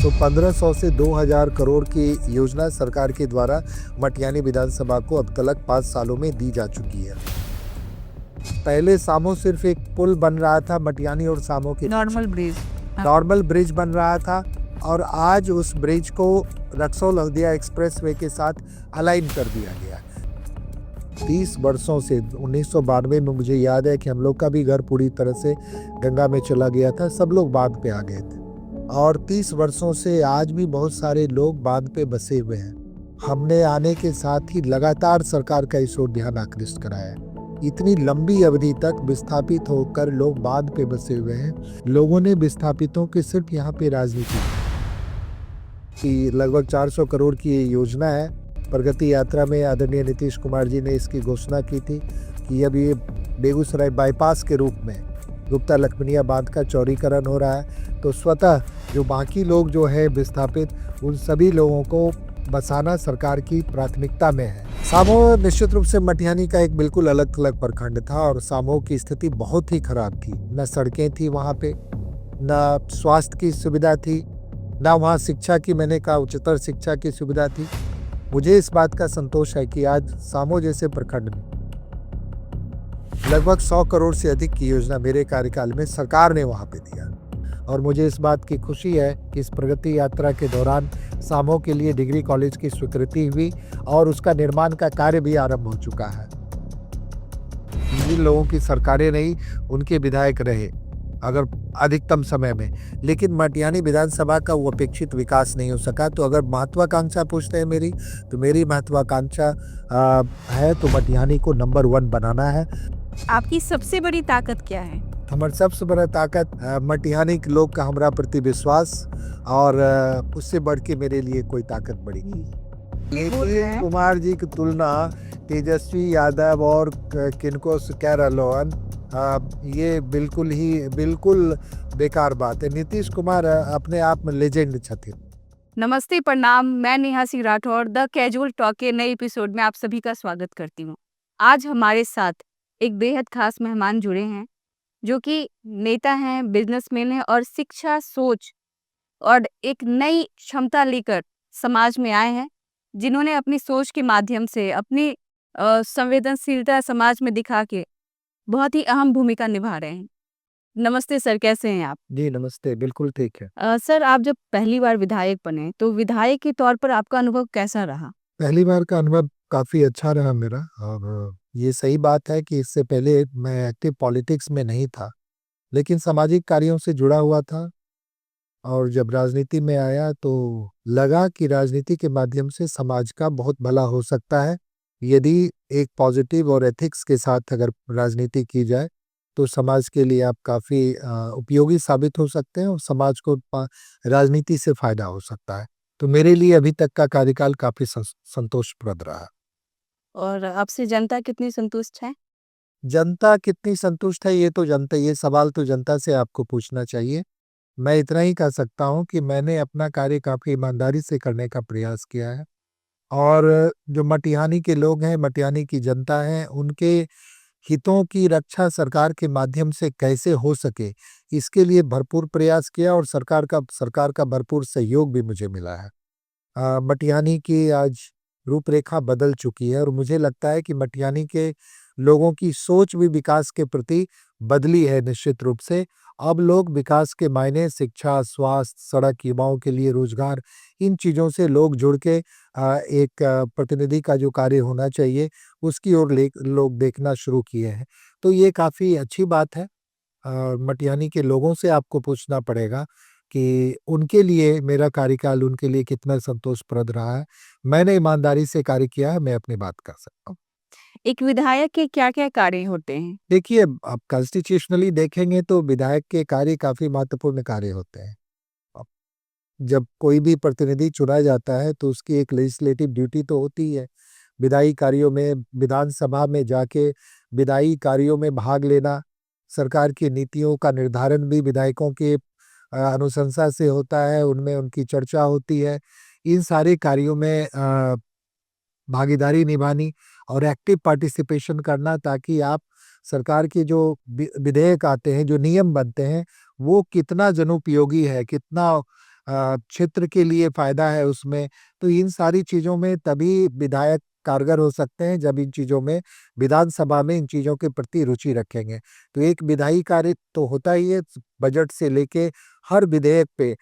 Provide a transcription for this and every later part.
तो 1500 से 2000 करोड़ की योजना सरकार के द्वारा मटियानी विधानसभा को अब तक 5 सालों में दी जा चुकी है। पहले सामो सिर्फ एक पुल बन रहा था मटियानी और सामो के नॉर्मल ब्रिज बन रहा था और आज उस ब्रिज को रक्सौल हल्दिया एक्सप्रेसवे के साथ अलाइन कर दिया गया। 30 वर्षों से 1992 में मुझे याद है कि हम लोग का भी घर पूरी तरह से गंगा में चला गया था, सब लोग बांध पे आ गए थे और 30 वर्षों से आज भी बहुत सारे लोग बांध पे बसे हुए हैं। हमने आने के साथ ही लगातार सरकार का इस ओर ध्यान आकृष्ट कराया है। इतनी लंबी अवधि तक विस्थापित होकर लोग बांध पे बसे हुए हैं। लोगों ने विस्थापितों की सिर्फ यहाँ पे राजनीति की लगभग 400 करोड़ की ये योजना है। प्रगति यात्रा में आदरणीय नीतीश कुमार जी ने इसकी घोषणा की थी कि अब ये बेगूसराय बाईपास के रूप में गुप्ता लखमनिया बांध का चौड़ीकरण हो रहा है, तो स्वतः जो बाकी लोग जो है विस्थापित, उन सभी लोगों को बसाना सरकार की प्राथमिकता में है। सामो निश्चित रूप से मटियानी का एक बिल्कुल अलग थलग प्रखंड था और सामो की स्थिति बहुत ही खराब थी। न सड़कें थी वहाँ पे, न स्वास्थ्य की सुविधा थी, न वहाँ शिक्षा की, मैंने कहा उच्चतर शिक्षा की सुविधा थी। मुझे इस बात का संतोष है कि आज सामो जैसे प्रखंड में लगभग 100 करोड़ से अधिक की योजना मेरे कार्यकाल में सरकार ने वहाँ पे दिया और मुझे इस बात की खुशी है कि इस प्रगति यात्रा के दौरान सामो के लिए डिग्री कॉलेज की स्वीकृति हुई और उसका निर्माण का कार्य भी आरंभ हो चुका है। जिन लोगों की सरकारें नहीं, उनके विधायक रहे अगर अधिकतम समय में, लेकिन मटियानी विधानसभा का वो अपेक्षित विकास नहीं हो सका। तो अगर महत्वाकांक्षा पूछते हैं मेरी, तो मेरी महत्वाकांक्षा है तो मटियानी को नंबर 1 बनाना है। आपकी सबसे बड़ी ताकत क्या है? हमारी सबसे बड़ा ताकत मटियानी के लोग का हमारा प्रति विश्वास और उससे बढ़ के मेरे लिए कोई ताकत बड़ी नहीं। नीतीश कुमार जी की तुलना तेजस्वी यादव और किनको से कह रहा, ये बिल्कुल बेकार बात है। नीतीश कुमार अपने आप में लेजेंड छथिन। नमस्ते, प्रणाम। मैं Neha Singh Rathore the casual talk के नए एपिसोड में आप सभी का स्वागत करती हूँ। आज हमारे साथ एक बेहद खास मेहमान जुड़े हैं जो कि नेता हैं, बिजनेसमैन हैं और शिक्षा सोच और एक नई क्षमता लेकर समाज में आए हैं, जिन्होंने अपनी सोच के माध्यम से अपनी संवेदनशीलता समाज में दिखा के बहुत ही अहम भूमिका निभा रहे हैं। नमस्ते सर, कैसे हैं आप? जी नमस्ते, बिल्कुल ठीक है। सर, आप जब पहली बार विधायक बने तो विधायक के तौर पर आपका अनुभव कैसा रहा? पहली बार का अनुभव काफ़ी अच्छा रहा मेरा और ये सही बात है कि इससे पहले मैं एक्टिव पॉलिटिक्स में नहीं था, लेकिन सामाजिक कार्यों से जुड़ा हुआ था और जब राजनीति में आया तो लगा कि राजनीति के माध्यम से समाज का बहुत भला हो सकता है। यदि एक पॉजिटिव और एथिक्स के साथ अगर राजनीति की जाए तो समाज के लिए आप काफ़ी उपयोगी साबित हो सकते हैं और समाज को राजनीति से फायदा हो सकता है। तो मेरे लिए अभी तक का कार्यकाल काफ़ी संतोषप्रद रहा। और आपसे जनता कितनी संतुष्ट है? जनता कितनी संतुष्ट है, ये सवाल तो जनता से आपको पूछना चाहिए। मैं इतना ही कह सकता हूँ कि मैंने अपना कार्य काफ़ी ईमानदारी से करने का प्रयास किया है और जो मटिहानी के लोग हैं, मटिहानी की जनता है, उनके हितों की रक्षा सरकार के माध्यम से कैसे हो सके, इसके लिए भरपूर प्रयास किया और सरकार का भरपूर सहयोग भी मुझे मिला है। मटिहानी की आज रूपरेखा बदल चुकी है और मुझे लगता है कि मटिहानी के लोगों की सोच भी विकास के प्रति बदली है निश्चित रूप से। अब लोग विकास के मायने शिक्षा, स्वास्थ्य, सड़क, युवाओं के लिए रोजगार, इन चीज़ों से लोग जुड़ के एक प्रतिनिधि का जो कार्य होना चाहिए उसकी ओर लोग देखना शुरू किए हैं। तो ये काफ़ी अच्छी बात है। मटिहानी के लोगों से आपको पूछना पड़ेगा कि उनके लिए मेरा कार्यकाल उनके लिए कितना संतोषप्रद रहा है। मैंने ईमानदारी से कार्य किया है, मैं अपनी बात कर सकता हूँ। एक विधायक के क्या-क्या कार्य होते हैं? देखिए, आप कॉन्स्टिट्यूशनली देखेंगे तो विधायक के कार्य काफ़ी महत्वपूर्ण कार्य होते हैं। अब जब कोई भी प्रतिनिधि चुना जाता है तो उसकी एक लेजिस्लेटिव ड्यूटी तो होती है। विधायी कार्यों में विधानसभा में जाके विधायी कार्यों में भाग लेना, सरकार की नीतियों का निर्धारण भी विधायकों के अनुशंसा से होता है, उनमें उनकी चर्चा होती है। इन सारे कार्यों में भागीदारी निभानी और एक्टिव पार्टिसिपेशन करना ताकि आप सरकार के जो विधेयक आते हैं, जो नियम बनते हैं, वो कितना जनोपयोगी है, कितना क्षेत्र के लिए फ़ायदा है उसमें, तो इन सारी चीज़ों में तभी विधायक कारगर हो सकते हैं जब इन चीज़ों में विधानसभा में इन चीज़ों के प्रति रुचि रखेंगे। तो एक विधायी कार्य तो होता ही है, बजट से लेके हर विधेयक पे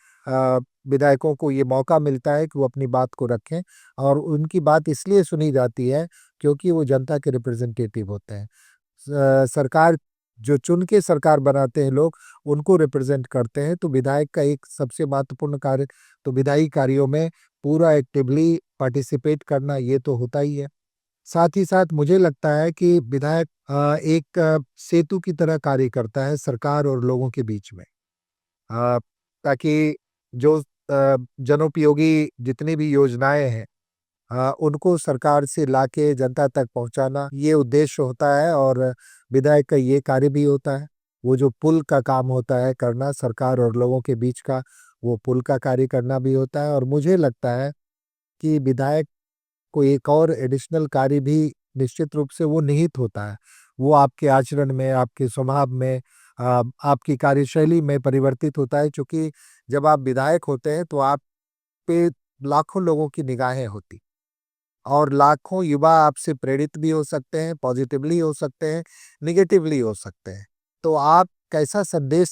विधायकों को ये मौका मिलता है कि वो अपनी बात को रखें और उनकी बात इसलिए सुनी जाती है क्योंकि वो जनता के रिप्रेजेंटेटिव होते हैं। सरकार जो चुन के सरकार बनाते हैं लोग, उनको रिप्रेजेंट करते हैं, तो विधायक का एक सबसे महत्वपूर्ण कार्य तो विधायी कार्यों में पूरा एक्टिवली पार्टिसिपेट करना ये तो होता ही है। साथ ही साथ मुझे लगता है कि विधायक एक सेतु की तरह कार्य करता है सरकार और लोगों के बीच में। ताकि जो जनोपयोगी जितनी भी योजनाएँ हैं उनको सरकार से लाके जनता तक पहुँचाना ये उद्देश्य होता है और विधायक का ये कार्य भी होता है। वो जो पुल का काम होता है करना सरकार और लोगों के बीच का, वो पुल का कार्य करना भी होता है और मुझे लगता है कि विधायक को एक और एडिशनल कार्य भी निश्चित रूप से वो निहित होता है। वो आपके आचरण में, आपके स्वभाव में आपकी कार्यशैली में परिवर्तित होता है चूँकि जब आप विधायक होते हैं तो आप पे लाखों लोगों की निगाहें होती और लाखों युवा आपसे प्रेरित भी हो सकते हैं, पॉजिटिवली हो सकते हैं, नेगेटिवली हो सकते हैं। तो आप कैसा संदेश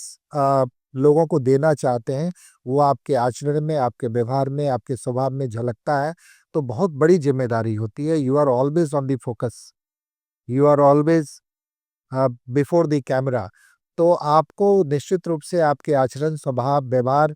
लोगों को देना चाहते हैं, वो आपके आचरण में, आपके व्यवहार में, आपके स्वभाव में झलकता है, तो बहुत बड़ी ज़िम्मेदारी होती है। You are always on the focus, you are always before the camera. तो आपको निश्चित रूप से आपके आचरण, स्वभाव, व्यवहार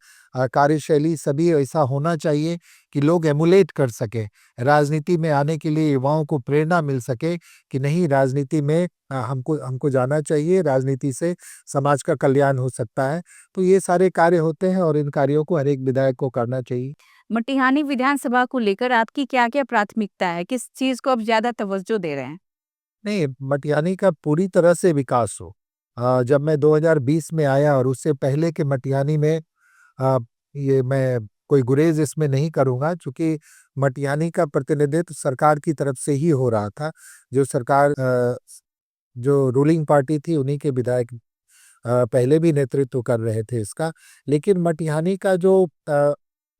कार्यशैली सभी ऐसा होना चाहिए कि लोग एमुलेट कर सकें। राजनीति में आने के लिए युवाओं को प्रेरणा मिल सके कि नहीं राजनीति में हमको हमको जाना चाहिए, राजनीति से समाज का कल्याण हो सकता है। तो ये सारे कार्य होते हैं और इन कार्यों को हर एक विधायक को करना चाहिए। मटिहानी विधानसभा को लेकर आपकी क्या-क्या प्राथमिकता है? किस चीज़ को आप ज़्यादा तवज्जो दे रहे हैं? नहीं, मटिहानी का पूरी तरह से विकास हो। जब मैं 2020 में आया और उससे पहले के मटिहानी में अ, ये मैं कोई गुरेज़ इसमें नहीं करूँगा चूँकि मटिहानी का प्रतिनिधित्व सरकार की तरफ से ही हो रहा था। जो सरकार जो रूलिंग पार्टी थी उन्हीं के विधायक पहले भी नेतृत्व कर रहे थे इसका। लेकिन मटिहानी का जो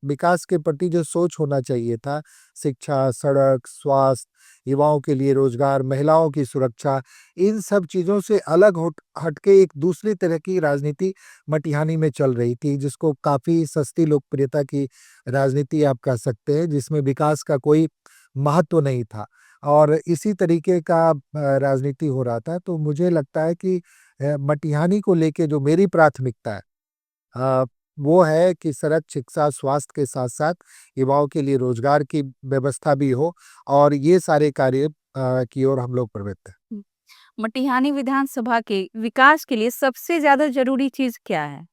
विकास के प्रति जो सोच होना चाहिए था, शिक्षा, सड़क, स्वास्थ्य, युवाओं के लिए रोजगार, महिलाओं की सुरक्षा, इन सब चीज़ों से अलग हट के एक दूसरी तरह की राजनीति मटिहानी में चल रही थी, जिसको काफ़ी सस्ती लोकप्रियता की राजनीति आप कह सकते हैं, जिसमें विकास का कोई महत्व नहीं था। और इसी तरीके का राजनीति हो रहा था, तो मुझे लगता है कि मटिहानी को लेके जो मेरी प्राथमिकता है वो है कि सड़क, शिक्षा, स्वास्थ्य के साथ-साथ युवाओं के लिए रोजगार की व्यवस्था भी हो और ये सारे कार्य की ओर हम लोग प्रवृत्त हैं। हुँ। मटिहानी विधानसभा के विकास के लिए सबसे ज़्यादा ज़रूरी चीज़ क्या है?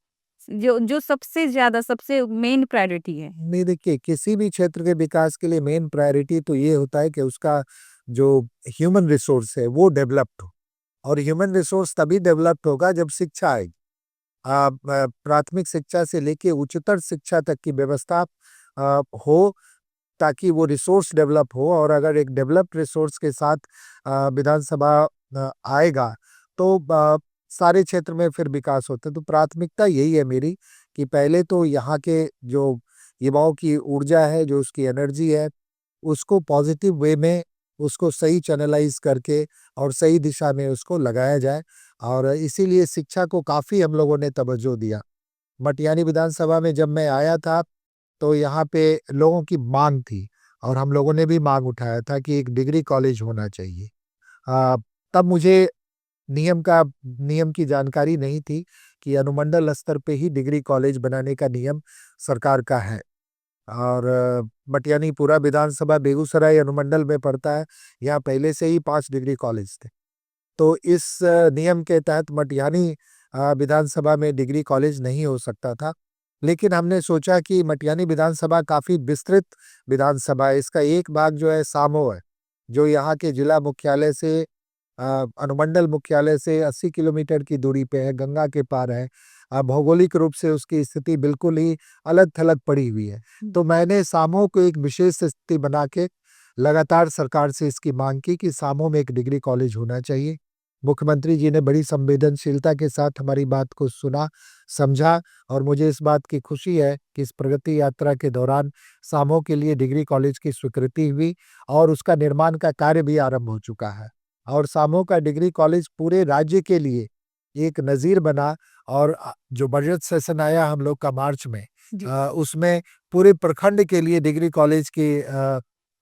जो जो सबसे ज़्यादा सबसे मेन प्रायोरिटी है? नहीं देखिए, किसी भी क्षेत्र के विकास के लिए मेन प्रायोरिटी तो ये होता है कि उसका जो ह्यूमन रिसोर्स है वो डेवलप्ड हो और ह्यूमन रिसोर्स तभी डेवलप्ड होगा जब शिक्षा आएगी। प्राथमिक शिक्षा से लेके उच्चतर शिक्षा तक की व्यवस्था हो ताकि वो रिसोर्स डेवलप हो और अगर एक डेवलप्ड रिसोर्स के साथ विधानसभा आएगा तो सारे क्षेत्र में फिर विकास होता है। तो प्राथमिकता यही है मेरी कि पहले तो यहाँ के जो युवाओं की ऊर्जा है, जो उसकी एनर्जी है, उसको पॉजिटिव वे में उसको सही चैनलाइज़ करके और सही दिशा में उसको लगाया जाए और इसीलिए शिक्षा को काफ़ी हम लोगों ने तवज्जो दिया। मटिहानी विधानसभा में जब मैं आया था, तो यहाँ पे लोगों की माँग थी और हम लोगों ने भी माँग उठाया था कि एक डिग्री कॉलेज होना चाहिए। तब मुझे नियम की जानकारी नहीं थी कि अनुमंडल स्तर पे ही डिग्री कॉलेज बनाने का नियम सरकार का है। और मटिहानी पूरा विधानसभा बेगूसराय अनुमंडल में पड़ता है। यहाँ पहले से ही 5 डिग्री कॉलेज थे। तो इस नियम के तहत मटिहानी विधानसभा में डिग्री कॉलेज नहीं हो सकता था। लेकिन हमने सोचा कि मटिहानी विधानसभा काफ़ी विस्तृत विधानसभा है। इसका एक भाग जो है सामो है, जो यहाँ के जिला मुख्यालय से अनुमंडल मुख्यालय से 80 किलोमीटर की दूरी पे है, गंगा के पार है। भौगोलिक रूप से उसकी स्थिति बिल्कुल ही अलग-थलग पड़ी हुई है। तो मैंने सामो को एक विशेष स्थिति बना के लगातार सरकार से इसकी माँग की कि सामो में एक डिग्री कॉलेज होना चाहिए मुख्यमंत्री जी ने बड़ी संवेदनशीलता के साथ हमारी बात को सुना, समझा और मुझे इस बात की खुशी है कि इस प्रगति यात्रा के दौरान सामो के लिए डिग्री कॉलेज की स्वीकृति हुई और उसका निर्माण का कार्य भी आरंभ हो चुका है। और सामो का डिग्री कॉलेज पूरे राज्य के लिए एक नज़ीर बना और जो बजट सेशन आया हम लोग का मार्च में जी। उसमें पूरे प्रखंड के लिए डिग्री कॉलेज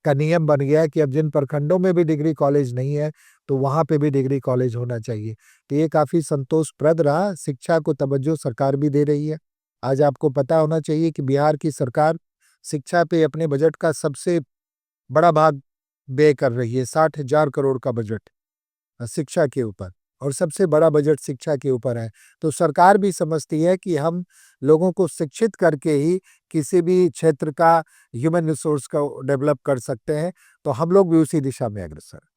का नियम बन गया कि अब जिन प्रखंडों में भी डिग्री कॉलेज नहीं है तो वहाँ पे भी डिग्री कॉलेज होना चाहिए। तो ये काफ़ी संतोषप्रद रहा, शिक्षा को तवज्जो सरकार भी दे रही है। आज आपको पता होना चाहिए कि बिहार की सरकार शिक्षा पे अपने बजट का सबसे बड़ा भाग व्यय कर रही है, 60,000 करोड़ का बजट शिक्षा के ऊपर और सबसे बड़ा बजट शिक्षा के ऊपर है। तो सरकार भी समझती है कि हम लोगों को शिक्षित करके ही किसी भी क्षेत्र का ह्यूमन रिसोर्स को डेवलप कर सकते हैं, तो हम लोग भी उसी दिशा में अग्रसर हैं।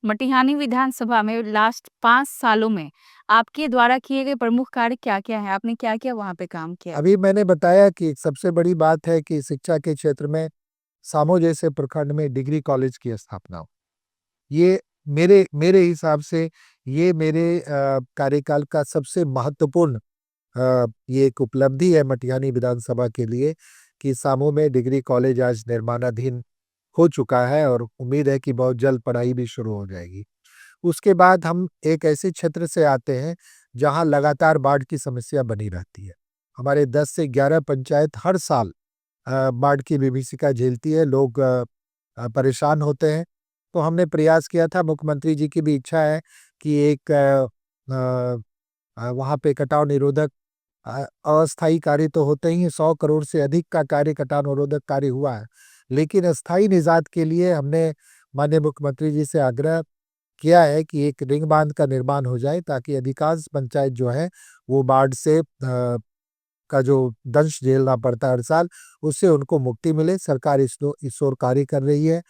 मटिहानी विधानसभा में लास्ट 5 सालों में आपके द्वारा किए गए प्रमुख कार्य क्या-क्या हैं? आपने क्या-क्या वहाँ पे काम किया? अभी मैंने बताया कि सबसे बड़ी बात है कि शिक्षा के क्षेत्र में सामो जैसे प्रखंड में डिग्री कॉलेज की स्थापना हो। ये मेरे मेरे हिसाब से ये मेरे कार्यकाल का सबसे महत्वपूर्ण ये एक उपलब्धि है मटिहानी विधानसभा के लिए कि सामो में डिग्री कॉलेज आज निर्माणाधीन हो चुका है और उम्मीद है कि बहुत जल्द पढ़ाई भी शुरू हो जाएगी। उसके बाद हम एक ऐसे क्षेत्र से आते हैं जहां लगातार बाढ़ की समस्या बनी रहती है। हमारे 10 से 11 पंचायत हर साल बाढ़ की विभीषिका झेलती है, लोग परेशान होते हैं। तो हमने प्रयास किया था, मुख्यमंत्री जी की भी इच्छा है कि एक वहाँ पे कटाव निरोधक अस्थायी कार्य तो होते ही हैं, 100 करोड़ से अधिक का कार्य कटाव निरोधक कार्य हुआ है। लेकिन अस्थायी निजात के लिए हमने माननीय मुख्यमंत्री जी से आग्रह किया है कि एक रिंग बांध का निर्माण हो जाए ताकि अधिकांश पंचायत जो है वो बाढ़ से का जो दंश झेलना पड़ता है हर साल, उससे उनको मुक्ति मिले। सरकार इस ओर कार्य कर रही है।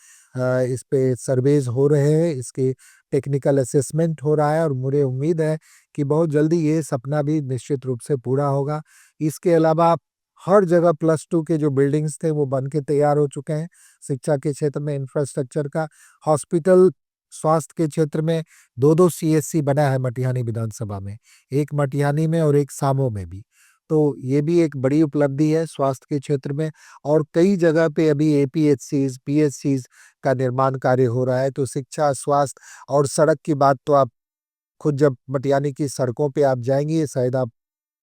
इस पे सर्वेज हो रहे हैं, इसके टेक्निकल असेसमेंट हो रहा है और मुझे उम्मीद है कि बहुत जल्दी ये सपना भी निश्चित रूप से पूरा होगा। इसके अलावा हर जगह +2 के जो बिल्डिंग्स थे वो बन के तैयार हो चुके हैं। शिक्षा के क्षेत्र में इंफ्रास्ट्रक्चर का, हॉस्पिटल, स्वास्थ्य के क्षेत्र में 2-2 सीएचसी बना है मटिहानी विधानसभा में, एक मटिहानी में और एक सामो में भी। तो ये भी एक बड़ी उपलब्धि है स्वास्थ्य के क्षेत्र में और कई जगह पे अभी एपीएचसीज़, पीएचसीज़ का निर्माण कार्य हो रहा है। तो शिक्षा, स्वास्थ्य और सड़क की बात तो आप खुद जब मटिहानी की सड़कों पे आप जाएँगी, शायद आप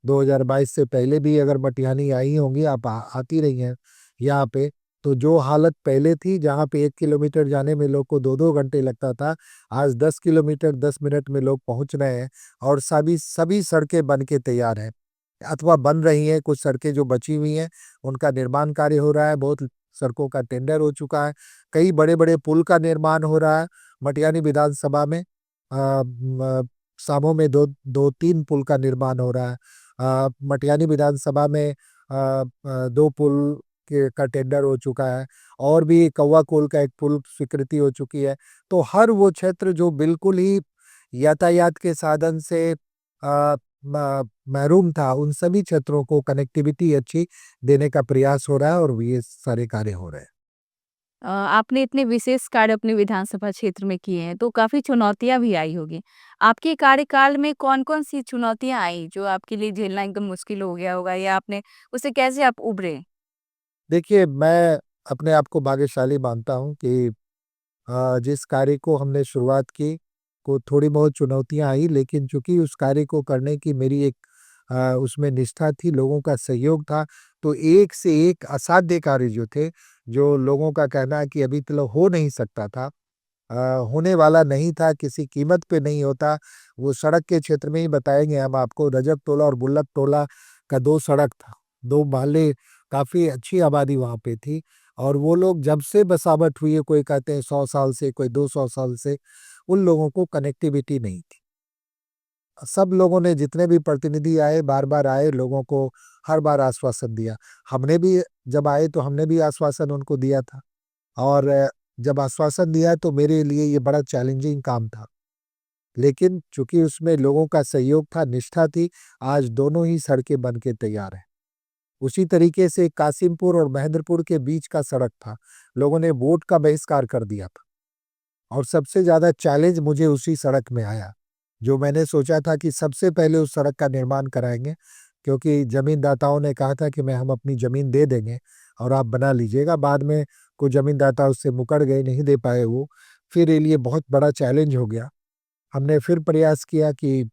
2022 से पहले भी अगर मटिहानी आई होंगी, आप आती रही हैं यहाँ पे, तो जो हालत पहले थी जहाँ पे 1 किलोमीटर जाने में लोग को 2-2 घंटे लगता था, आज 10 किलोमीटर 10 मिनट में लोग पहुँच रहे हैं और सभी सभी सड़कें बन के तैयार हैं अथवा बन रही हैं। कुछ सड़कें जो बची हुई हैं, उनका निर्माण कार्य हो रहा है, बहुत सड़कों का टेंडर हो चुका है, कई बड़े-बड़े पुल का निर्माण हो रहा है। मटिहानी विधानसभा में सामो में 2-3 पुल का निर्माण हो रहा है। मटिहानी विधानसभा में 2 पुल का टेंडर हो चुका है और भी कौवा कोल का एक पुल स्वीकृति हो चुकी है। तो हर वो क्षेत्र जो बिल्कुल ही यातायात के साधन से महरूम था, उन सभी क्षेत्रों को कनेक्टिविटी अच्छी देने का प्रयास हो रहा है और ये सारे कार्य हो रहे हैं। आपने इतने विशेष कार्य अपने विधानसभा क्षेत्र में किए हैं, तो काफ़ी चुनौतियाँ भी आई होगी। आपके कार्यकाल में कौन-कौन सी चुनौतियाँ आई, जो आपके लिए झेलना एकदम मुश्किल हो गया होगा या आपने उससे कैसे आप उभरे? देखिए, मैं अपने आप को भाग्यशाली मानता हूँ कि जिस कार्य को हमने शुरुआत की, को थोड़ी बहुत चुनौतियाँ आई, लेकिन चूँकि उस कार्य को करने की मेरी एक उसमें निष्ठा थी, लोगों का सहयोग था, तो एक से एक असाध्य कार्य जो थे, जो लोगों का कहना है कि अभी तक हो नहीं सकता था, अ, होने वाला नहीं था, किसी कीमत पे नहीं होता। वो सड़क के क्षेत्र में ही बताएँगे हम आपको, रजक टोला और बुल्लक टोला का 2 सड़क था, 2 मोहल्ले, काफ़ी अच्छी आबादी वहाँ पे थी और वो लोग जब से बसावट हुई है, कोई कहते हैं 100 साल से, कोई 200 साल से, उन लोगों को कनेक्टिविटी नहीं थी। सब लोगों ने, जितने भी प्रतिनिधि आए, बार-बार आए, लोगों को हर बार आश्वासन दिया। हमने भी जब आए तो हमने भी आश्वासन उनको दिया था और जब आश्वासन दिया तो मेरे लिए ये बड़ा चैलेंजिंग काम था। लेकिन चूँकि उसमें लोगों का सहयोग था, निष्ठा थी, आज दोनों ही सड़कें बन के तैयार हैं। उसी तरीके से कासिमपुर और महेंद्रपुर के बीच का सड़क था, लोगों ने वोट का बहिष्कार कर दिया था और सबसे ज़्यादा चैलेंज मुझे उसी सड़क में आया। जो मैंने सोचा था कि सबसे पहले उस सड़क का निर्माण कराएंगे, क्योंकि ज़मींदाताओं ने कहा था कि हम अपनी ज़मीन दे देंगे और आप बना लीजिएगा। बाद में कुछ ज़मींदाता उससे मुकर गए, नहीं दे पाए वो। फिर ये लिए बहुत बड़ा चैलेंज हो गया। हमने फिर प्रयास किया कि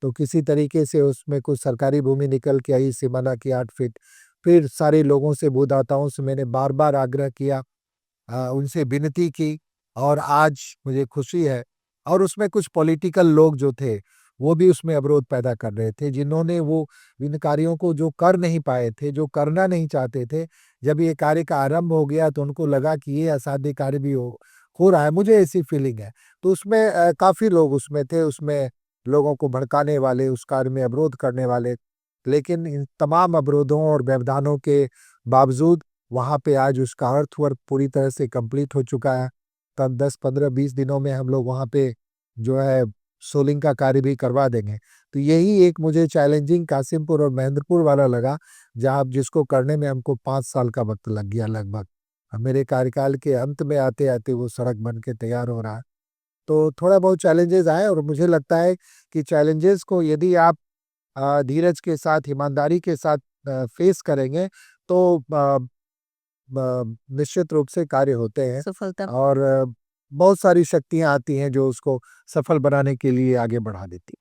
तो किसी तरीके से उसमें कुछ सरकारी भूमि निकल के आई, सीमाना की 8 फीट। फिर सारे लोगों से, भूदाताओं से मैंने बार-बार आग्रह किया, उनसे विनती की, और आज मुझे खुशी है। और उसमें कुछ पॉलिटिकल लोग जो थे, वो भी उसमें अवरोध पैदा कर रहे थे, जिन्होंने वो इन कार्यों को जो कर नहीं पाए थे, जो करना नहीं चाहते थे, जब ये कार्य का आरंभ हो गया तो उनको लगा कि ये असाध्य कार्य भी हो रहा है। मुझे ऐसी फीलिंग है। तो उसमें काफ़ी लोग उसमें थे, उसमें लोगों को भड़काने वाले, उस कार्य में अवरोध करने वाले। लेकिन इन तमाम अवरोधों और व्यवधानों के बावजूद वहाँ पे आज उसका अर्थवर्क पूरी तरह से कंप्लीट हो चुका है। तब 10, 15, 20 दिनों में हम लोग वहाँ पे जो है सोलिंग का कार्य भी करवा देंगे। तो यही एक मुझे चैलेंजिंग कासिमपुर और महेंद्रपुर वाला लगा, जहाँ जिसको करने में हमको 5 साल का वक़्त लग गया लगभग। मेरे कार्यकाल के अंत में आते-आते वो सड़क बन के तैयार हो रहा है। तो थोड़ा बहुत चैलेंजेज़ आए, और मुझे लगता है कि चैलेंजेज़ को यदि आप धीरज के साथ, ईमानदारी के साथ फेस करेंगे, तो निश्चित रूप से कार्य होते हैं, सफलता और बहुत सारी शक्तियाँ आती हैं जो उसको सफल बनाने के लिए आगे बढ़ा देती।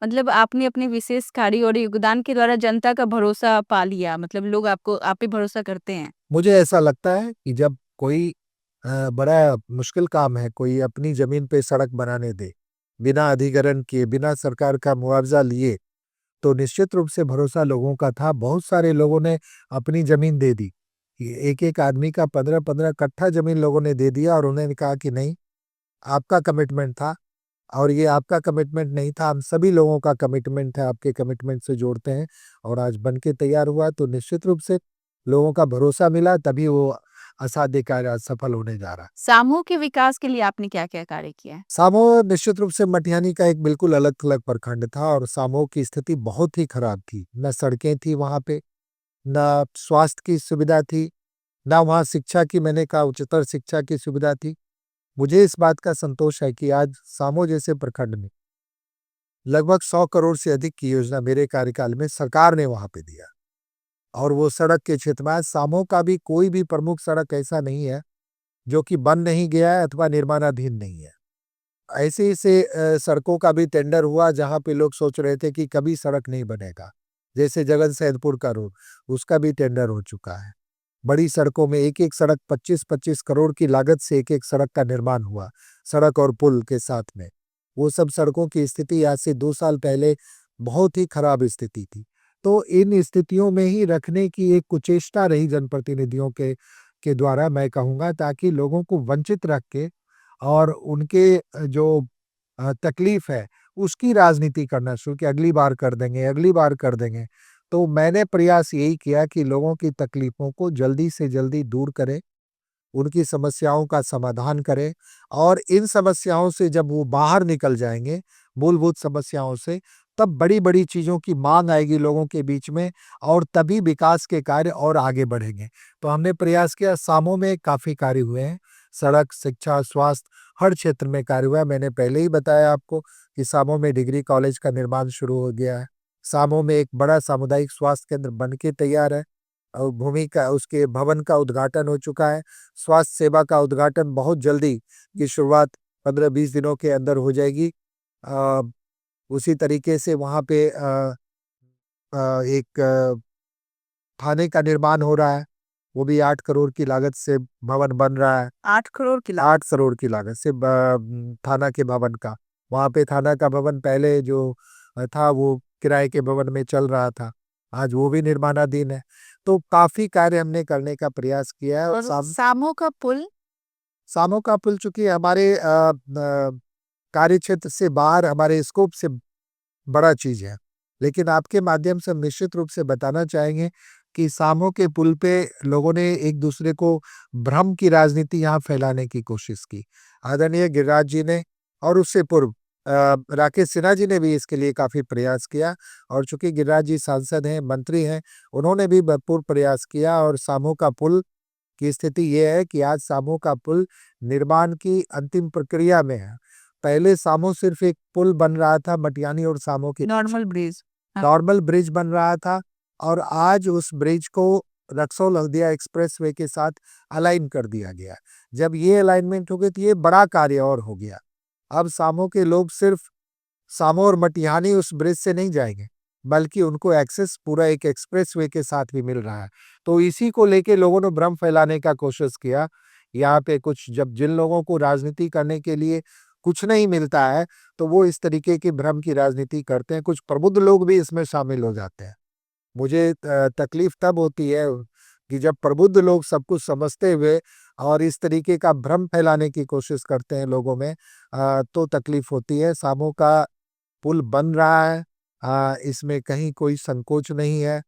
मतलब आपने अपने विशेष कार्य और योगदान के द्वारा जनता का भरोसा पा लिया, मतलब लोग आपको आप पे भरोसा करते हैं। मुझे ऐसा लगता है कि जब कोई बड़ा मुश्किल काम है, कोई अपनी ज़मीन पे सड़क बनाने दे, बिना अधिग्रहण किए, बिना सरकार का मुआवज़ा लिए, तो निश्चित रूप से भरोसा लोगों का था। बहुत सारे लोगों ने अपनी ज़मीन दे दी। एक-एक आदमी का 15-15 कट्ठा ज़मीन लोगों ने दे दिया, और उन्होंने कहा कि नहीं, आपका कमिटमेंट था, और ये आपका कमिटमेंट नहीं था, हम सभी लोगों का कमिटमेंट है, आपके कमिटमेंट से जोड़ते हैं, और आज बन के तैयार हुआ। तो निश्चित रूप से लोगों का भरोसा मिला, तभी वो असाध्य कार्य आज सफल होने जा रहा है। समूह के विकास के लिए आपने क्या-क्या कार्य किया है? सामो निश्चित रूप से मटिहानी का एक बिल्कुल अलग-थलग प्रखंड था, और सामो की स्थिति बहुत ही खराब थी। न सड़कें थी वहाँ पे, ना स्वास्थ्य की सुविधा थी, ना वहाँ शिक्षा की, मैंने कहा उच्चतर शिक्षा की सुविधा थी। मुझे इस बात का संतोष है कि आज सामो जैसे प्रखंड में लगभग 100 करोड़ से अधिक की योजना मेरे कार्यकाल में सरकार ने वहाँ पे दिया, और वो सड़क के क्षेत्र में आज सामो का भी कोई भी प्रमुख सड़क ऐसा नहीं है जो कि बन नहीं गया है अथवा निर्माणाधीन नहीं है। ऐसे-ऐसे सड़कों का भी टेंडर हुआ जहाँ पे लोग सोच रहे थे कि कभी सड़क नहीं बनेगा। जैसे जगन सैदपुर का रोड, उसका भी टेंडर हो चुका है। बड़ी सड़कों में एक-एक सड़क 25-25 करोड़ की लागत से एक-एक सड़क का निर्माण हुआ, सड़क और पुल के साथ में। वो सब सड़कों की स्थिति आज से 2 साल पहले बहुत ही खराब स्थिति थी। तो इन स्थितियों में ही रखने की एक कुचेष्टा रही जनप्रतिनिधियों के द्वारा, मैं कहूँगा, ताकि लोगों को वंचित रख के और उनके जो तकलीफ है, उसकी राजनीति करना शुरू कि अगली बार कर देंगे, अगली बार कर देंगे। तो मैंने प्रयास यही किया कि लोगों की तकलीफ़ों को जल्दी से जल्दी दूर करें, उनकी समस्याओं का समाधान करें, और इन समस्याओं से जब वो बाहर निकल जाएँगे, मूलभूत समस्याओं से, तब बड़ी-बड़ी चीज़ों की माँग आएगी लोगों के बीच में, और तभी विकास के कार्य और आगे बढ़ेंगे। तो हमने प्रयास किया, सामों में काफ़ी कार्य हुए हैं। सड़क, शिक्षा, स्वास्थ्य, हर क्षेत्र में कार्य हुआ है। मैंने पहले ही बताया आपको कि सामों में डिग्री कॉलेज का निर्माण शुरू हो गया है। सामों में एक बड़ा सामुदायिक स्वास्थ्य केंद्र बन के तैयार है, और भूमि का, उसके भवन का उद्घाटन हो चुका है। स्वास्थ्य सेवा का उद्घाटन बहुत जल्दी की शुरुआत 15-20 दिनों के अंदर हो जाएगी। अ, उसी तरीके से वहाँ पे एक थाने का निर्माण हो रहा है, वो भी 8 करोड़ की लागत से भवन बन रहा है। 8 करोड़ की 8 करोड़ की लागत से थाना के भवन का। वहाँ पे थाना का भवन पहले जो था वो किराए के भवन में चल रहा था, आज वो भी निर्माणाधीन है। तो काफ़ी कार्य हमने करने का प्रयास किया है, और और सामो का पुल सामो का पुल चूँकि हमारे कार्यक्षेत्र से बाहर, हमारे स्कोप से बड़ा चीज़ है। लेकिन आपके माध्यम से हम निश्चित रूप से बताना चाहेंगे कि सामो के पुल पे लोगों ने एक-दूसरे को भ्रम की राजनीति यहाँ फैलाने की कोशिश की। आदरणीय गिरिराज जी ने, और उससे पूर्व राकेश सिन्हा जी ने भी इसके लिए काफ़ी प्रयास किया, और चूँकि गिरिराज जी सांसद हैं, मंत्री हैं, उन्होंने भी भरपूर प्रयास किया, और सामो का पुल की स्थिति ये है कि आज सामो का पुल निर्माण की अंतिम प्रक्रिया में है। पहले सामो सिर्फ एक पुल बन रहा था मटियानी और सामो के नॉर्मल ब्रिज। नॉर्मल ब्रिज बन रहा था, और आज उस ब्रिज को रक्सौल हल्दिया एक्सप्रेसवे के साथ अलाइन कर दिया गया। जब ये अलाइनमेंट हो गई तो ये बड़ा कार्य और हो गया। अब सामो के लोग सिर्फ सामो और मटिहानी उस ब्रिज से नहीं जाएंगे, बल्कि उनको एक्सेस पूरा एक एक्सप्रेसवे के साथ भी मिल रहा है। तो इसी को लेके लोगों ने भ्रम फैलाने का कोशिश किया। यहाँ पे कुछ जब जिन लोगों को राजनीति करने के लिए कुछ नहीं मिलता है, तो वो इस तरीके की भ्रम की राजनीति करते हैं। कुछ प्रबुद्ध लोग भी इसमें शामिल हो जाते हैं। मुझे तकलीफ तब होती है कि जब प्रबुद्ध लोग सब कुछ समझते हुए और इस तरीके का भ्रम फैलाने की कोशिश करते हैं लोगों में, तो तकलीफ होती है। सामो का पुल बन रहा है, इसमें कहीं कोई संकोच नहीं है।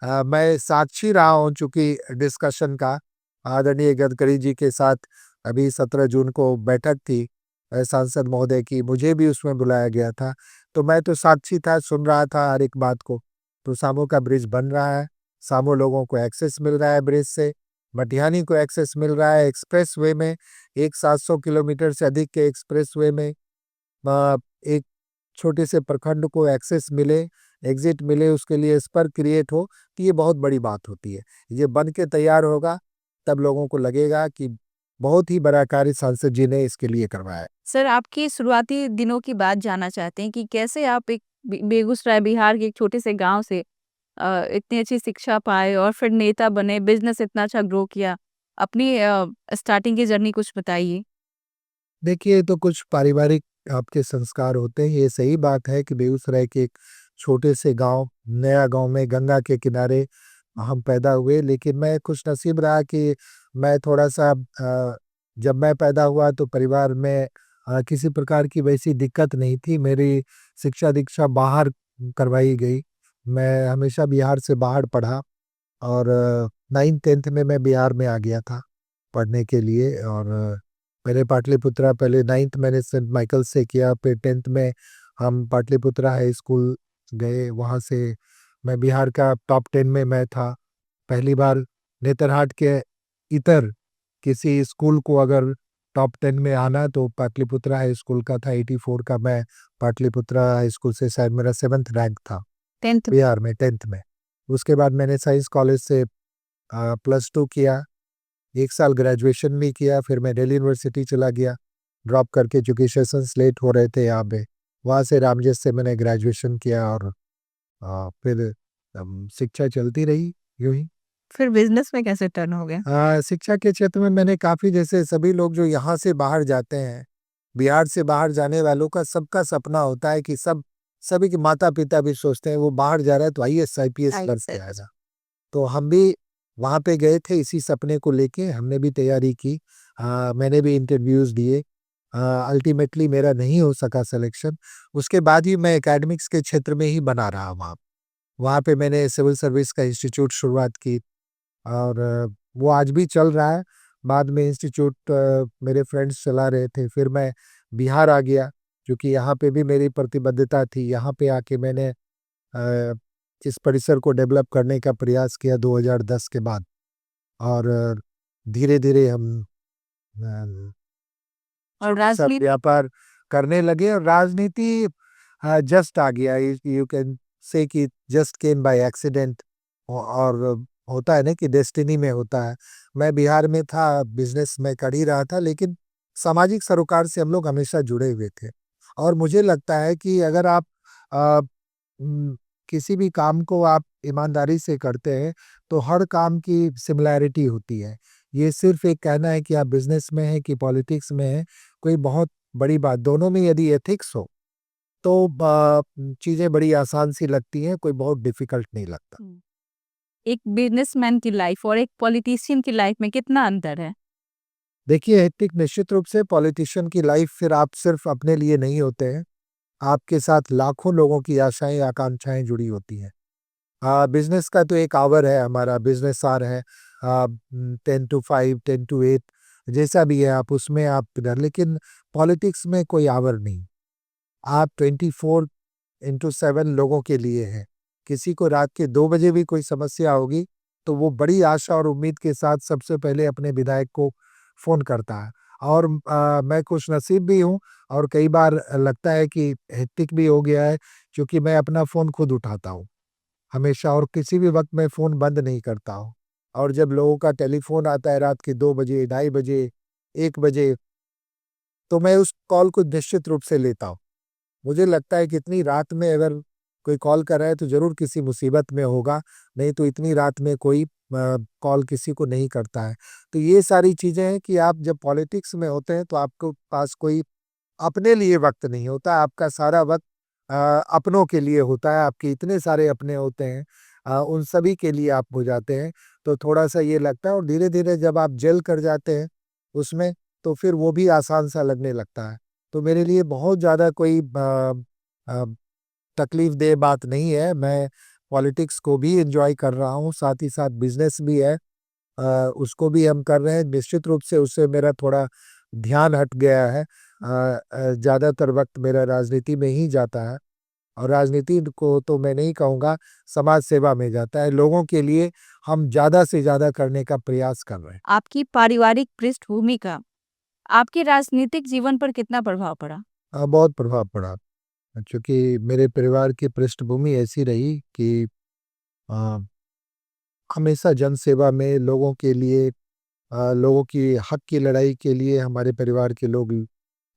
मैं साक्षी रहा हूं चूंकि डिस्कशन का, आदरणीय गडकरी जी के साथ अभी 17 जून को बैठक थी सांसद महोदय की, मुझे भी उसमें बुलाया गया था। तो मैं तो साक्षी था, सुन रहा था हर एक बात को। तो सामो का ब्रिज बन रहा है, सामो लोगों को एक्सेस मिल रहा है ब्रिज से, मटिहानी को एक्सेस मिल रहा है एक्सप्रेसवे में। एक 700 किलोमीटर से अधिक के एक्सप्रेसवे में एक छोटे से प्रखंड को एक्सेस मिले, एग्जिट मिले, उसके लिए स्पर क्रिएट हो, तो ये बहुत बड़ी बात होती है। ये बन के तैयार होगा तब लोगों को लगेगा कि बहुत ही बड़ा कार्य सांसद जी ने इसके लिए करवाया है। सर, आपकी शुरुआती दिनों की बात जानना चाहते हैं कि कैसे आप एक बेगूसराय बिहार के एक छोटे से गांव से इतनी अच्छी शिक्षा पाए और फिर नेता बने, बिजनेस इतना अच्छा ग्रो किया। अपनी स्टार्टिंग की जर्नी कुछ बताइए। देखिए, ये तो कुछ पारिवारिक आपके संस्कार होते हैं। ये सही बात है कि बेगूसराय के एक छोटे से गांव, नया गांव में गंगा के किनारे हम पैदा हुए। लेकिन मैं खुशनसीब रहा कि मैं थोड़ा सा जब मैं पैदा हुआ तो परिवार में किसी प्रकार की वैसी दिक्कत नहीं थी। मेरी शिक्षा दीक्षा बाहर करवाई गई। मैं हमेशा बिहार से बाहर पढ़ा, और 9th-10th में मैं बिहार में आ गया था पढ़ने के लिए। और मैंने पाटलिपुत्रा पहले 9th मैंने सेंट माइकल से किया, फिर 10th में हम पाटलिपुत्रा हाई स्कूल गए। वहाँ से मैं बिहार का टॉप 10 में मैं था। पहली बार नेतरहाट के इतर किसी स्कूल को अगर टॉप 10 में आना तो पाटलिपुत्रा हाई स्कूल का था। 84 का मैं पाटलिपुत्रा हाई स्कूल से, शायद मेरा 7th रैंक था 10th। बिहार में 10th में। उसके बाद मैंने साइंस कॉलेज से +2 किया, 1 साल ग्रेजुएशन भी किया। फिर मैं दिल्ली यूनिवर्सिटी चला गया ड्रॉप करके, चूँकि सेशंस लेट हो रहे थे यहाँ पे। वहाँ से रामजस से मैंने ग्रेजुएशन किया, और फिर शिक्षा चलती रही यूँ ही। फिर बिजनेस में कैसे टर्न हो गया? शिक्षा के क्षेत्र में मैंने काफ़ी, जैसे सभी लोग जो यहाँ से बाहर जाते हैं, बिहार से बाहर जाने वालों का सबका सपना होता है कि सभी के माता-पिता भी सोचते हैं वो बाहर जा रहा है तो आईएएस, आईपीएस करके आएगा। तो हम भी वहाँ पे गए थे इसी सपने को लेके, हमने भी तैयारी की। मैंने भी इंटरव्यूज़ दिए। अल्टीमेटली मेरा नहीं हो सका सिलेक्शन। उसके बाद ही मैं एकेडमिक्स के क्षेत्र में ही बना रहा वहाँ। वहाँ पे मैंने सिविल सर्विस का इंस्टीट्यूट शुरुआत की, और वो आज भी चल रहा है। बाद में इंस्टीट्यूट मेरे फ्रेंड्स चला रहे थे। फिर मैं बिहार आ गया, क्योंकि यहाँ पे भी मेरी प्रतिबद्धता थी। यहाँ पे आके मैंने इस परिसर को डेवलप करने का प्रयास किया 2010 के बाद, और धीरे-धीरे हम और सब राजनीति। व्यापार करने लगे, और राजनीति जस्ट आ गया। यू कैन से कि जस्ट केम बाय एक्सीडेंट, और होता है ना कि डेस्टिनी में होता है। मैं बिहार में था, बिजनेस में कर ही रहा था, लेकिन सामाजिक सरोकार से हम लोग हमेशा जुड़े हुए थे। और मुझे लगता है कि अगर आप अ, किसी भी काम को आप ईमानदारी से करते हैं तो हर काम की सिमिलैरिटी होती है। ये सिर्फ एक कहना है कि आप बिजनेस में हैं कि पॉलिटिक्स में हैं, कोई बहुत बड़ी बात, दोनों में यदि एथिक्स हो तो चीज़ें बड़ी आसान सी लगती हैं, कोई बहुत डिफिकल्ट नहीं लगता। एक बिजनेसमैन की लाइफ और एक पॉलिटिशियन की लाइफ में कितना अंतर है? देखिए, एथिक निश्चित रूप से पॉलिटिशियन की लाइफ, फिर आप सिर्फ अपने लिए नहीं होते हैं, आपके साथ लाखों लोगों की आशाएं आकांक्षाएं जुड़ी होती हैं। बिजनेस का तो एक आवर है, हमारा बिजनेस आवर है 10 to 5, 10 to 8, जैसा भी है आप उसमें आप इधर। लेकिन पॉलिटिक्स में कोई आवर नहीं, आप 24/7 लोगों के लिए हैं। किसी को रात के 2 बजे भी कोई समस्या होगी तो वो बड़ी आशा और उम्मीद के साथ सबसे पहले अपने विधायक को फोन करता है। और मैं खुशनसीब भी हूँ और कई बार लगता है कि हेक्टिक भी हो गया है, क्योंकि मैं अपना फ़ोन खुद उठाता हूँ हमेशा और किसी भी वक़्त मैं फ़ोन बंद नहीं करता हूँ। और जब लोगों का टेलीफ़ोन आता है रात के 2 बजे, ढाई बजे, 1 बजे, तो मैं उस कॉल को निश्चित रूप से लेता हूँ। मुझे लगता है कि इतनी रात में अगर कोई कॉल कर रहा है तो ज़रूर किसी मुसीबत में होगा, नहीं तो इतनी रात में कोई कॉल किसी को नहीं करता है। तो ये सारी चीज़ें हैं कि आप जब पॉलिटिक्स में होते हैं तो आपके पास कोई अपने लिए वक़्त नहीं होता, आपका सारा वक़्त अ, अपनों के लिए होता है, आपके इतने सारे अपने होते हैं, उन सभी के लिए आप हो जाते हैं, तो थोड़ा-सा ये लगता है और धीरे-धीरे जब आप जेल कर जाते हैं उसमें, तो फिर वो भी आसान-सा लगने लगता है। तो मेरे लिए बहुत ज़्यादा कोई अ, तकलीफ़देह बात नहीं है, मैं पॉलिटिक्स को भी एन्जॉय कर रहा हूँ, साथ ही साथ बिज़नेस भी है, उसको भी हम कर रहे हैं। निश्चित रूप से उससे मेरा थोड़ा ध्यान हट गया है। ज़्यादातर वक़्त मेरा राजनीति में ही जाता है और राजनीति को तो मैं नहीं कहूँगा, समाज सेवा में जाता है। लोगों के लिए हम ज़्यादा से ज़्यादा करने का प्रयास कर रहे हैं। आपकी पारिवारिक पृष्ठभूमि का आपके राजनीतिक जीवन पर कितना प्रभाव पड़ा? बहुत प्रभाव पड़ा, चूँकि मेरे परिवार की पृष्ठभूमि ऐसी रही कि अ, हमेशा जनसेवा में लोगों के लिए, लोगों की हक की लड़ाई के लिए हमारे परिवार के लोग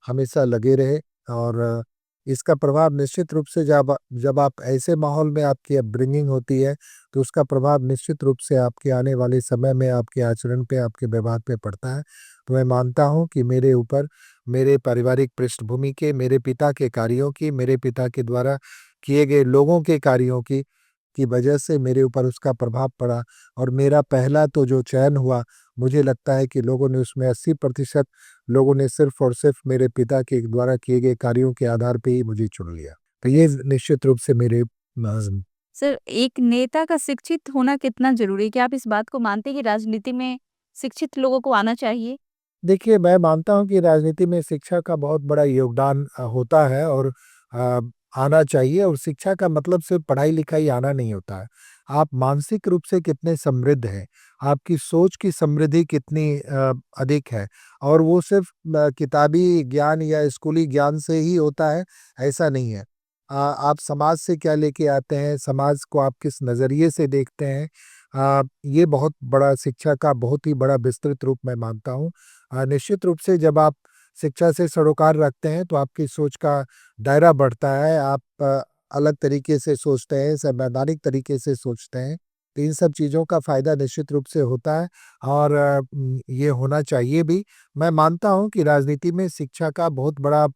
हमेशा लगे रहे और इसका प्रभाव निश्चित रूप से जब आप ऐसे माहौल में आपकी अपब्रिंगिंग होती है, तो उसका प्रभाव निश्चित रूप से आपके आने वाले समय में आपके आचरण पे, आपके व्यवहार पे पड़ता है। तो मैं मानता हूँ कि मेरे ऊपर मेरे पारिवारिक पृष्ठभूमि के, मेरे पिता के कार्यों की, मेरे पिता के द्वारा किए गए लोगों के कार्यों की वजह से मेरे ऊपर उसका प्रभाव पड़ा और मेरा पहला तो जो चयन हुआ, मुझे लगता है कि लोगों ने उसमें 80% लोगों ने सिर्फ़ और सिर्फ़ मेरे पिता के द्वारा किए गए कार्यों के आधार पे ही मुझे चुन लिया। तो ये निश्चित रूप से मेरे नाज़िम। सर, एक नेता का शिक्षित होना कितना ज़रूरी है? क्या आप इस बात को मानते हैं कि राजनीति में शिक्षित लोगों को आना चाहिए? देखिए, मैं मानता हूँ कि राजनीति में शिक्षा का बहुत बड़ा योगदान होता है और अ, आना चाहिए और शिक्षा का मतलब सिर्फ़ पढ़ाई-लिखाई आना नहीं होता है। आप मानसिक रूप से कितने समृद्ध हैं, आपकी सोच की समृद्धि कितनी अधिक है और वो सिर्फ़ किताबी ज्ञान या स्कूली ज्ञान से ही होता है, ऐसा नहीं है। आप समाज से क्या लेके आते हैं, समाज को आप किस नज़रिए से देखते हैं, ये बहुत बड़ा शिक्षा का बहुत ही बड़ा विस्तृत रूप मैं मानता हूँ। निश्चित रूप से जब आप शिक्षा से सरोकार रखते हैं तो आपकी सोच का दायरा बढ़ता है, आप अलग तरीके से सोचते हैं, संवैधानिक तरीके से सोचते हैं, तो इन सब चीज़ों का फ़ायदा निश्चित रूप से होता है और ये होना चाहिए भी। मैं मानता हूँ कि राजनीति में शिक्षा का बहुत बड़ा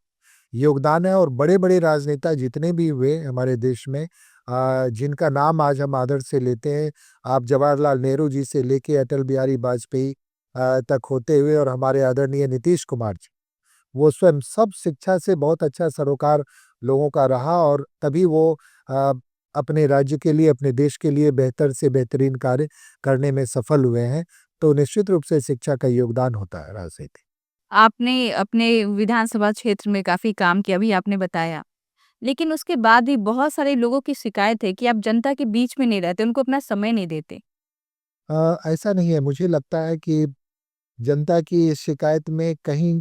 योगदान है और बड़े-बड़े राजनेता जितने भी हुए हमारे देश में, जिनका नाम आज हम आदर से लेते हैं, आप जवाहरलाल नेहरू जी से लेके अटल बिहारी वाजपेयी तक होते हुए और हमारे आदरणीय नीतीश कुमार जी, वो स्वयं सब शिक्षा से बहुत अच्छा सरोकार लोगों का रहा और तभी वो अ, अपने राज्य के लिए, अपने देश के लिए बेहतर से बेहतरीन कार्य करने में सफल हुए हैं। तो निश्चित रूप से शिक्षा का योगदान होता है राजनीति। आपने अपने विधानसभा क्षेत्र में काफ़ी काम किया, अभी आपने बताया। लेकिन उसके बाद भी बहुत सारे लोगों की शिकायत है कि आप जनता के बीच में नहीं रहते, उनको अपना समय नहीं देते। ऐसा नहीं है, मुझे लगता है कि जनता की इस शिकायत में कहीं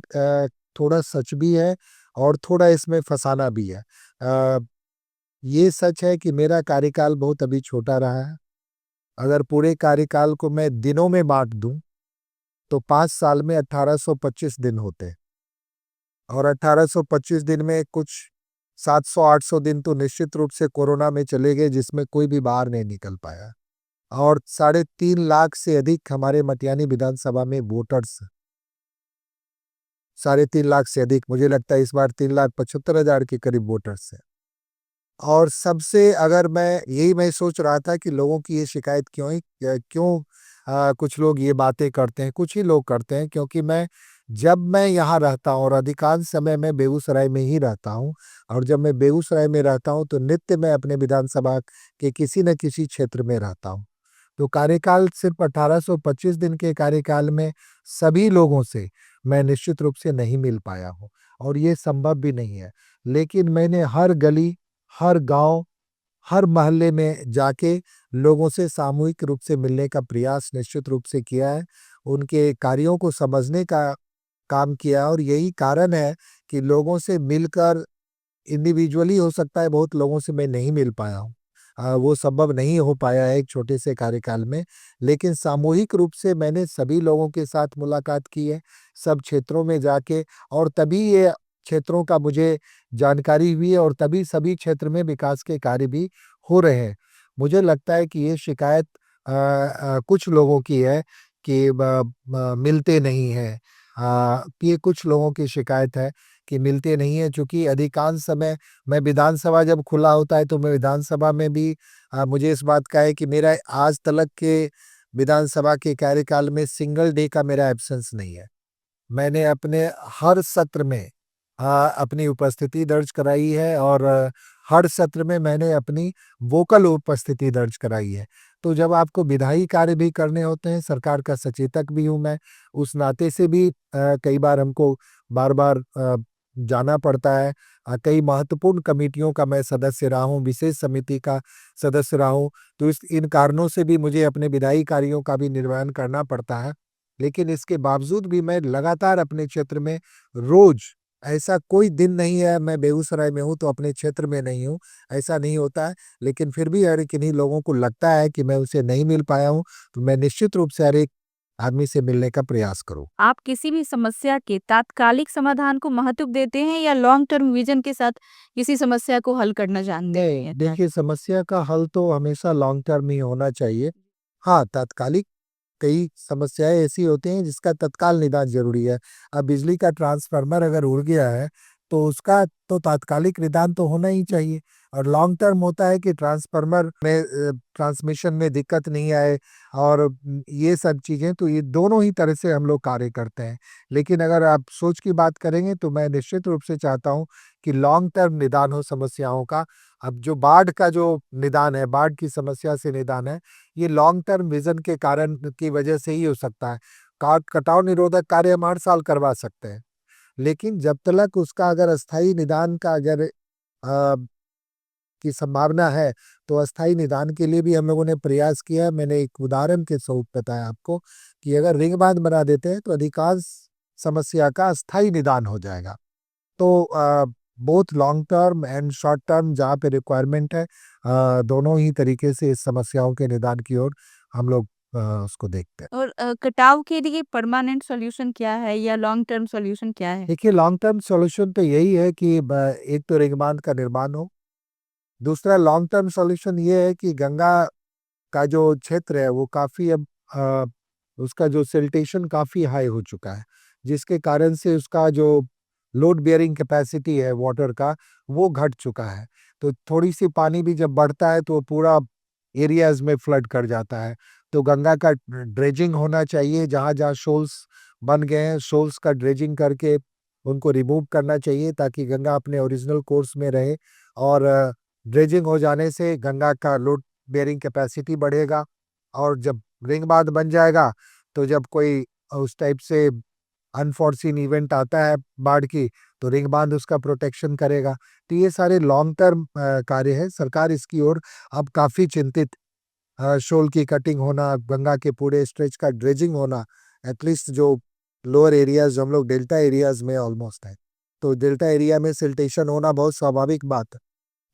थोड़ा सच भी है और थोड़ा इसमें फसाना भी है। ये सच है कि मेरा कार्यकाल बहुत अभी छोटा रहा है। अगर पूरे कार्यकाल को मैं दिनों में बाँट दूँ, तो 5 साल में 1825 दिन होते हैं और 1825 दिन में कुछ 700-800 दिन तो निश्चित रूप से कोरोना में चले गए, जिसमें कोई भी बाहर नहीं निकल पाया और 3.5 लाख से अधिक हमारे मटियानी विधानसभा में वोटर्स, 3.5 लाख से अधिक, मुझे लगता है इस बार 3,75,000 के करीब वोटर्स हैं। और सबसे अगर मैं सोच रहा था कि लोगों की ये शिकायत क्यों कुछ लोग ये बातें करते हैं, कुछ ही लोग करते हैं, क्योंकि जब मैं यहाँ रहता हूँ और अधिकांश समय मैं बेगूसराय में ही रहता हूँ और जब मैं बेगूसराय में रहता हूँ तो नित्य मैं अपने विधानसभा के किसी न किसी क्षेत्र में रहता हूँ। तो कार्यकाल सिर्फ 1825 दिन के कार्यकाल में सभी लोगों से मैं निश्चित रूप से नहीं मिल पाया हूँ और ये संभव भी नहीं है। लेकिन मैंने हर गली, हर गाँव, हर मोहल्ले में जाके लोगों से सामूहिक रूप से मिलने का प्रयास निश्चित रूप से किया है। उनके कार्यों को समझने का काम किया और यही कारण है कि लोगों से मिलकर इंडिविजुअली हो सकता है बहुत लोगों से मैं नहीं मिल पाया हूँ। वो संभव नहीं हो पाया है एक छोटे से कार्यकाल में, लेकिन सामूहिक रूप से मैंने सभी लोगों के साथ मुलाकात की है, सब क्षेत्रों में जाके और तभी ये क्षेत्रों का मुझे जानकारी हुई है और तभी सभी क्षेत्र में विकास के कार्य भी हो रहे हैं। मुझे लगता है कि ये शिकायत कुछ लोगों की है कि मिलते नहीं हैं। ये कुछ लोगों की शिकायत है कि मिलते नहीं हैं, चूँकि अधिकांश समय मैं विधानसभा जब खुला होता है तो मैं विधानसभा में भी मुझे इस बात का है कि मेरा आज तक के विधानसभा के कार्यकाल में सिंगल डे का मेरा एब्सेंस नहीं है। मैंने अपने हर सत्र में अपनी उपस्थिति दर्ज कराई है और हर सत्र में मैंने अपनी वोकल उपस्थिति दर्ज कराई है। तो जब आपको विधायी कार्य भी करने होते हैं, सरकार का सचेतक भी हूँ मैं, उस नाते से भी कई बार हमको बार-बार जाना पड़ता है। कई महत्वपूर्ण कमेटियों का मैं सदस्य रहा हूँ, विशेष समिति का सदस्य रहा हूँ, तो इन कारणों से भी मुझे अपने विधायी कार्यों का भी निर्वहन करना पड़ता है। लेकिन इसके बावजूद भी मैं लगातार अपने क्षेत्र में रोज ऐसा कोई दिन नहीं है मैं बेगूसराय में हूँ तो अपने क्षेत्र में नहीं हूँ, ऐसा नहीं होता है। लेकिन फिर भी अगर किन्हीं लोगों को लगता है कि मैं उसे नहीं मिल पाया हूँ, तो मैं निश्चित रूप से हर एक आदमी से मिलने का प्रयास करूँ। आप किसी भी समस्या के तात्कालिक समाधान को महत्व देते हैं या लॉन्ग टर्म विजन के साथ किसी समस्या को हल करना जानते नहीं, हैं? देखिए समस्या का हल तो हमेशा लॉन्ग टर्म ही होना चाहिए। हाँ, तात्कालिक कई समस्याएँ ऐसी होती हैं जिसका तत्काल निदान ज़रूरी है। अब बिजली का ट्रांसफ़ार्मर अगर उड़ गया है, तो उसका तो तात्कालिक निदान तो होना ही चाहिए और लॉन्ग टर्म होता है कि ट्रांसफ़ार्मर में ट्रांसमिशन में दिक्कत नहीं आए और ये सब चीज़ें तो ये दोनों ही तरह से हम लोग कार्य करते हैं। लेकिन अगर आप सोच की बात करेंगे तो मैं निश्चित रूप से चाहता हूँ कि लॉन्ग टर्म निदान हो समस्याओं का। अब जो बाढ़ का जो निदान है, बाढ़ की समस्या से निदान है, ये लॉन्ग टर्म विज़न के कारण की वजह से ही हो सकता है। काट कटाव निरोधक कार्य हम हर साल करवा सकते हैं, लेकिन जब तक उसका अगर अस्थायी निदान का अगर की संभावना है, तो अस्थायी निदान के लिए भी हम लोगों ने प्रयास किया है। मैंने एक उदाहरण के स्वरूप बताया आपको कि अगर रिंग बांध बना देते हैं, तो अधिकांश समस्या का अस्थायी निदान हो जाएगा। तो both long term and short term जहाँ पे रिक्वायरमेंट है दोनों ही तरीके से इस समस्याओं के निदान की ओर हम लोग उसको देखते हैं। और कटाव के लिए परमानेंट सॉल्यूशन क्या है या लॉन्ग टर्म सॉल्यूशन क्या है? देखिए लॉन्ग टर्म सॉल्यूशन तो यही है कि एक तो रिंग बांध का निर्माण हो, दूसरा लॉन्ग टर्म सॉल्यूशन ये है कि गंगा का जो क्षेत्र है वो काफ़ी अब उसका जो सिल्टेशन काफ़ी हाई हो चुका है, जिसके कारण से उसका जो लोड बेयरिंग कैपेसिटी है वाटर का, वो घट चुका है। तो थोड़ी-सी पानी भी जब बढ़ता है तो वो पूरा एरियाज़ में फ्लड कर जाता है। तो गंगा का ड्रेजिंग होना चाहिए, जहाँ-जहाँ शोल्स बन गए हैं, शोल्स का ड्रेजिंग करके उनको रिमूव करना चाहिए ताकि गंगा अपने ओरिजिनल कोर्स में रहे और ड्रेजिंग हो जाने से गंगा का लोड बेयरिंग कैपेसिटी बढ़ेगा और जब रिंग बांध बन जाएगा, तो जब कोई उस टाइप से अनफॉर्सीन इवेंट आता है बाढ़ की, तो रिंग बांध उसका प्रोटेक्शन करेगा। तो ये सारे लॉन्ग टर्म कार्य हैं। सरकार इसकी ओर अब काफ़ी चिंतित शोल की कटिंग होना, गंगा के पूरे स्ट्रेच का ड्रेजिंग होना, एटलीस्ट जो लोअर एरियाज़ जो हम लोग डेल्टा एरियाज़ में ऑलमोस्ट है। तो डेल्टा एरिया में सिल्टेशन होना बहुत स्वाभाविक बात है।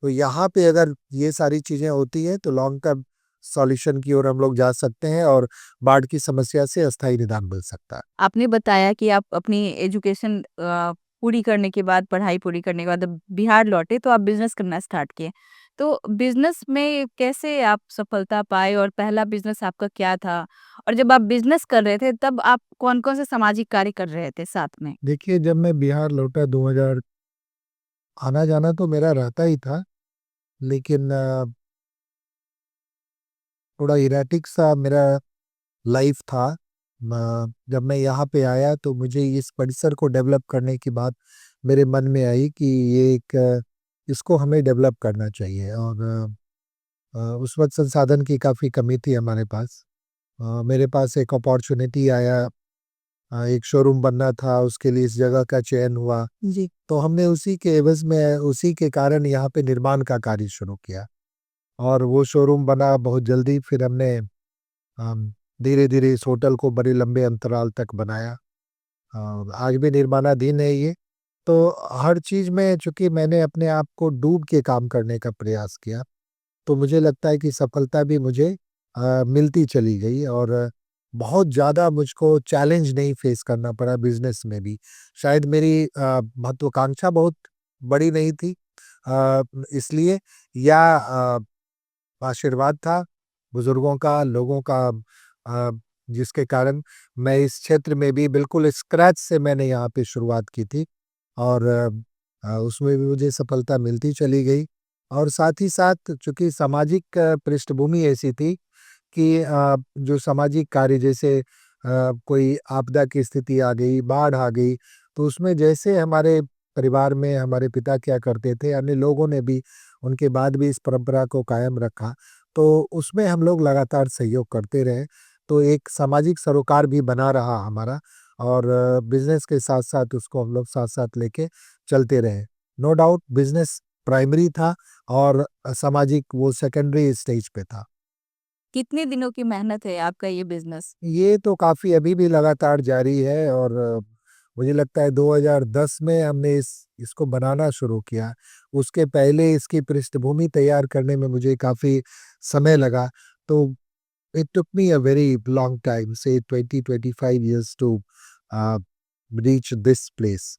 तो यहाँ पे अगर ये सारी चीज़ें होती हैं तो लॉन्ग टर्म सॉल्यूशन की ओर हम लोग जा सकते हैं और बाढ़ की समस्या से अस्थायी निदान मिल सकता है। आपने बताया कि आप अपनी एजुकेशन पूरी करने के बाद, पढ़ाई पूरी करने के बाद अब बिहार लौटे तो आप बिज़नेस करना स्टार्ट किए। तो बिज़नेस में कैसे आप सफलता पाए और पहला बिज़नेस आपका क्या था? और जब आप बिज़नेस कर रहे थे तब आप कौन-कौन से सामाजिक कार्य कर रहे थे साथ में? देखिए जब मैं बिहार लौटा 2000 आना-जाना तो मेरा रहता ही था, लेकिन थोड़ा इरेटिक सा मेरा लाइफ था। जब मैं यहाँ पे आया तो मुझे इस परिसर को डेवलप करने की बात मेरे मन में आई कि ये एक इसको हमें डेवलप करना चाहिए और उस वक़्त संसाधन की काफ़ी कमी थी हमारे पास। मेरे पास एक अपॉर्च्युनिटी आया एक शोरूम बनना था, उसके लिए इस जगह का चयन हुआ। जी। तो हमने उसी के एवज़ में उसी के कारण यहाँ पे निर्माण का कार्य शुरू किया और वो शोरूम बना बहुत जल्दी फिर हमने धीरे-धीरे इस होटल को बड़े लंबे अंतराल तक बनाया। आज भी निर्माणाधीन है ये। तो हर चीज़ में चूँकि मैंने अपने आप को डूब के काम करने का प्रयास किया, तो मुझे लगता है कि सफलता भी मुझे मिलती चली गई और बहुत ज़्यादा मुझको चैलेंज नहीं फेस करना पड़ा बिज़नेस में भी। शायद मेरी महत्वाकांक्षा बहुत बड़ी नहीं थी, इसलिए या आशीर्वाद था बुजुर्गों का, लोगों का, अ, जिसके कारण मैं इस क्षेत्र में भी बिल्कुल स्क्रैच से मैंने यहाँ पे शुरुआत की थी और उसमें भी मुझे सफलता मिलती चली गई। और साथ ही साथ चूँकि सामाजिक पृष्ठभूमि ऐसी थी कि जो सामाजिक कार्य जैसे कोई आपदा की स्थिति आ गई, बाढ़ आ गई, तो उसमें जैसे हमारे परिवार में हमारे पिता क्या करते थे, अन्य लोगों ने भी उनके बाद भी इस परंपरा को कायम रखा, तो उसमें हम लोग लगातार सहयोग करते रहे। तो एक सामाजिक सरोकार भी बना रहा हमारा और बिज़नेस के साथ-साथ उसको हम लोग साथ-साथ लेके चलते रहे। नो डाउट बिज़नेस प्राइमरी था और सामाजिक वो सेकेंडरी स्टेज पे था। कितने दिनों की मेहनत है आपका ये बिज़नेस? ये तो काफ़ी अभी भी लगातार जारी है और मुझे लगता है 2010 में हमने इसको बनाना शुरू किया। उसके पहले इसकी पृष्ठभूमि तैयार करने में मुझे काफ़ी समय लगा। तो it took me a very long time से 20-25 years to uh, reach this place,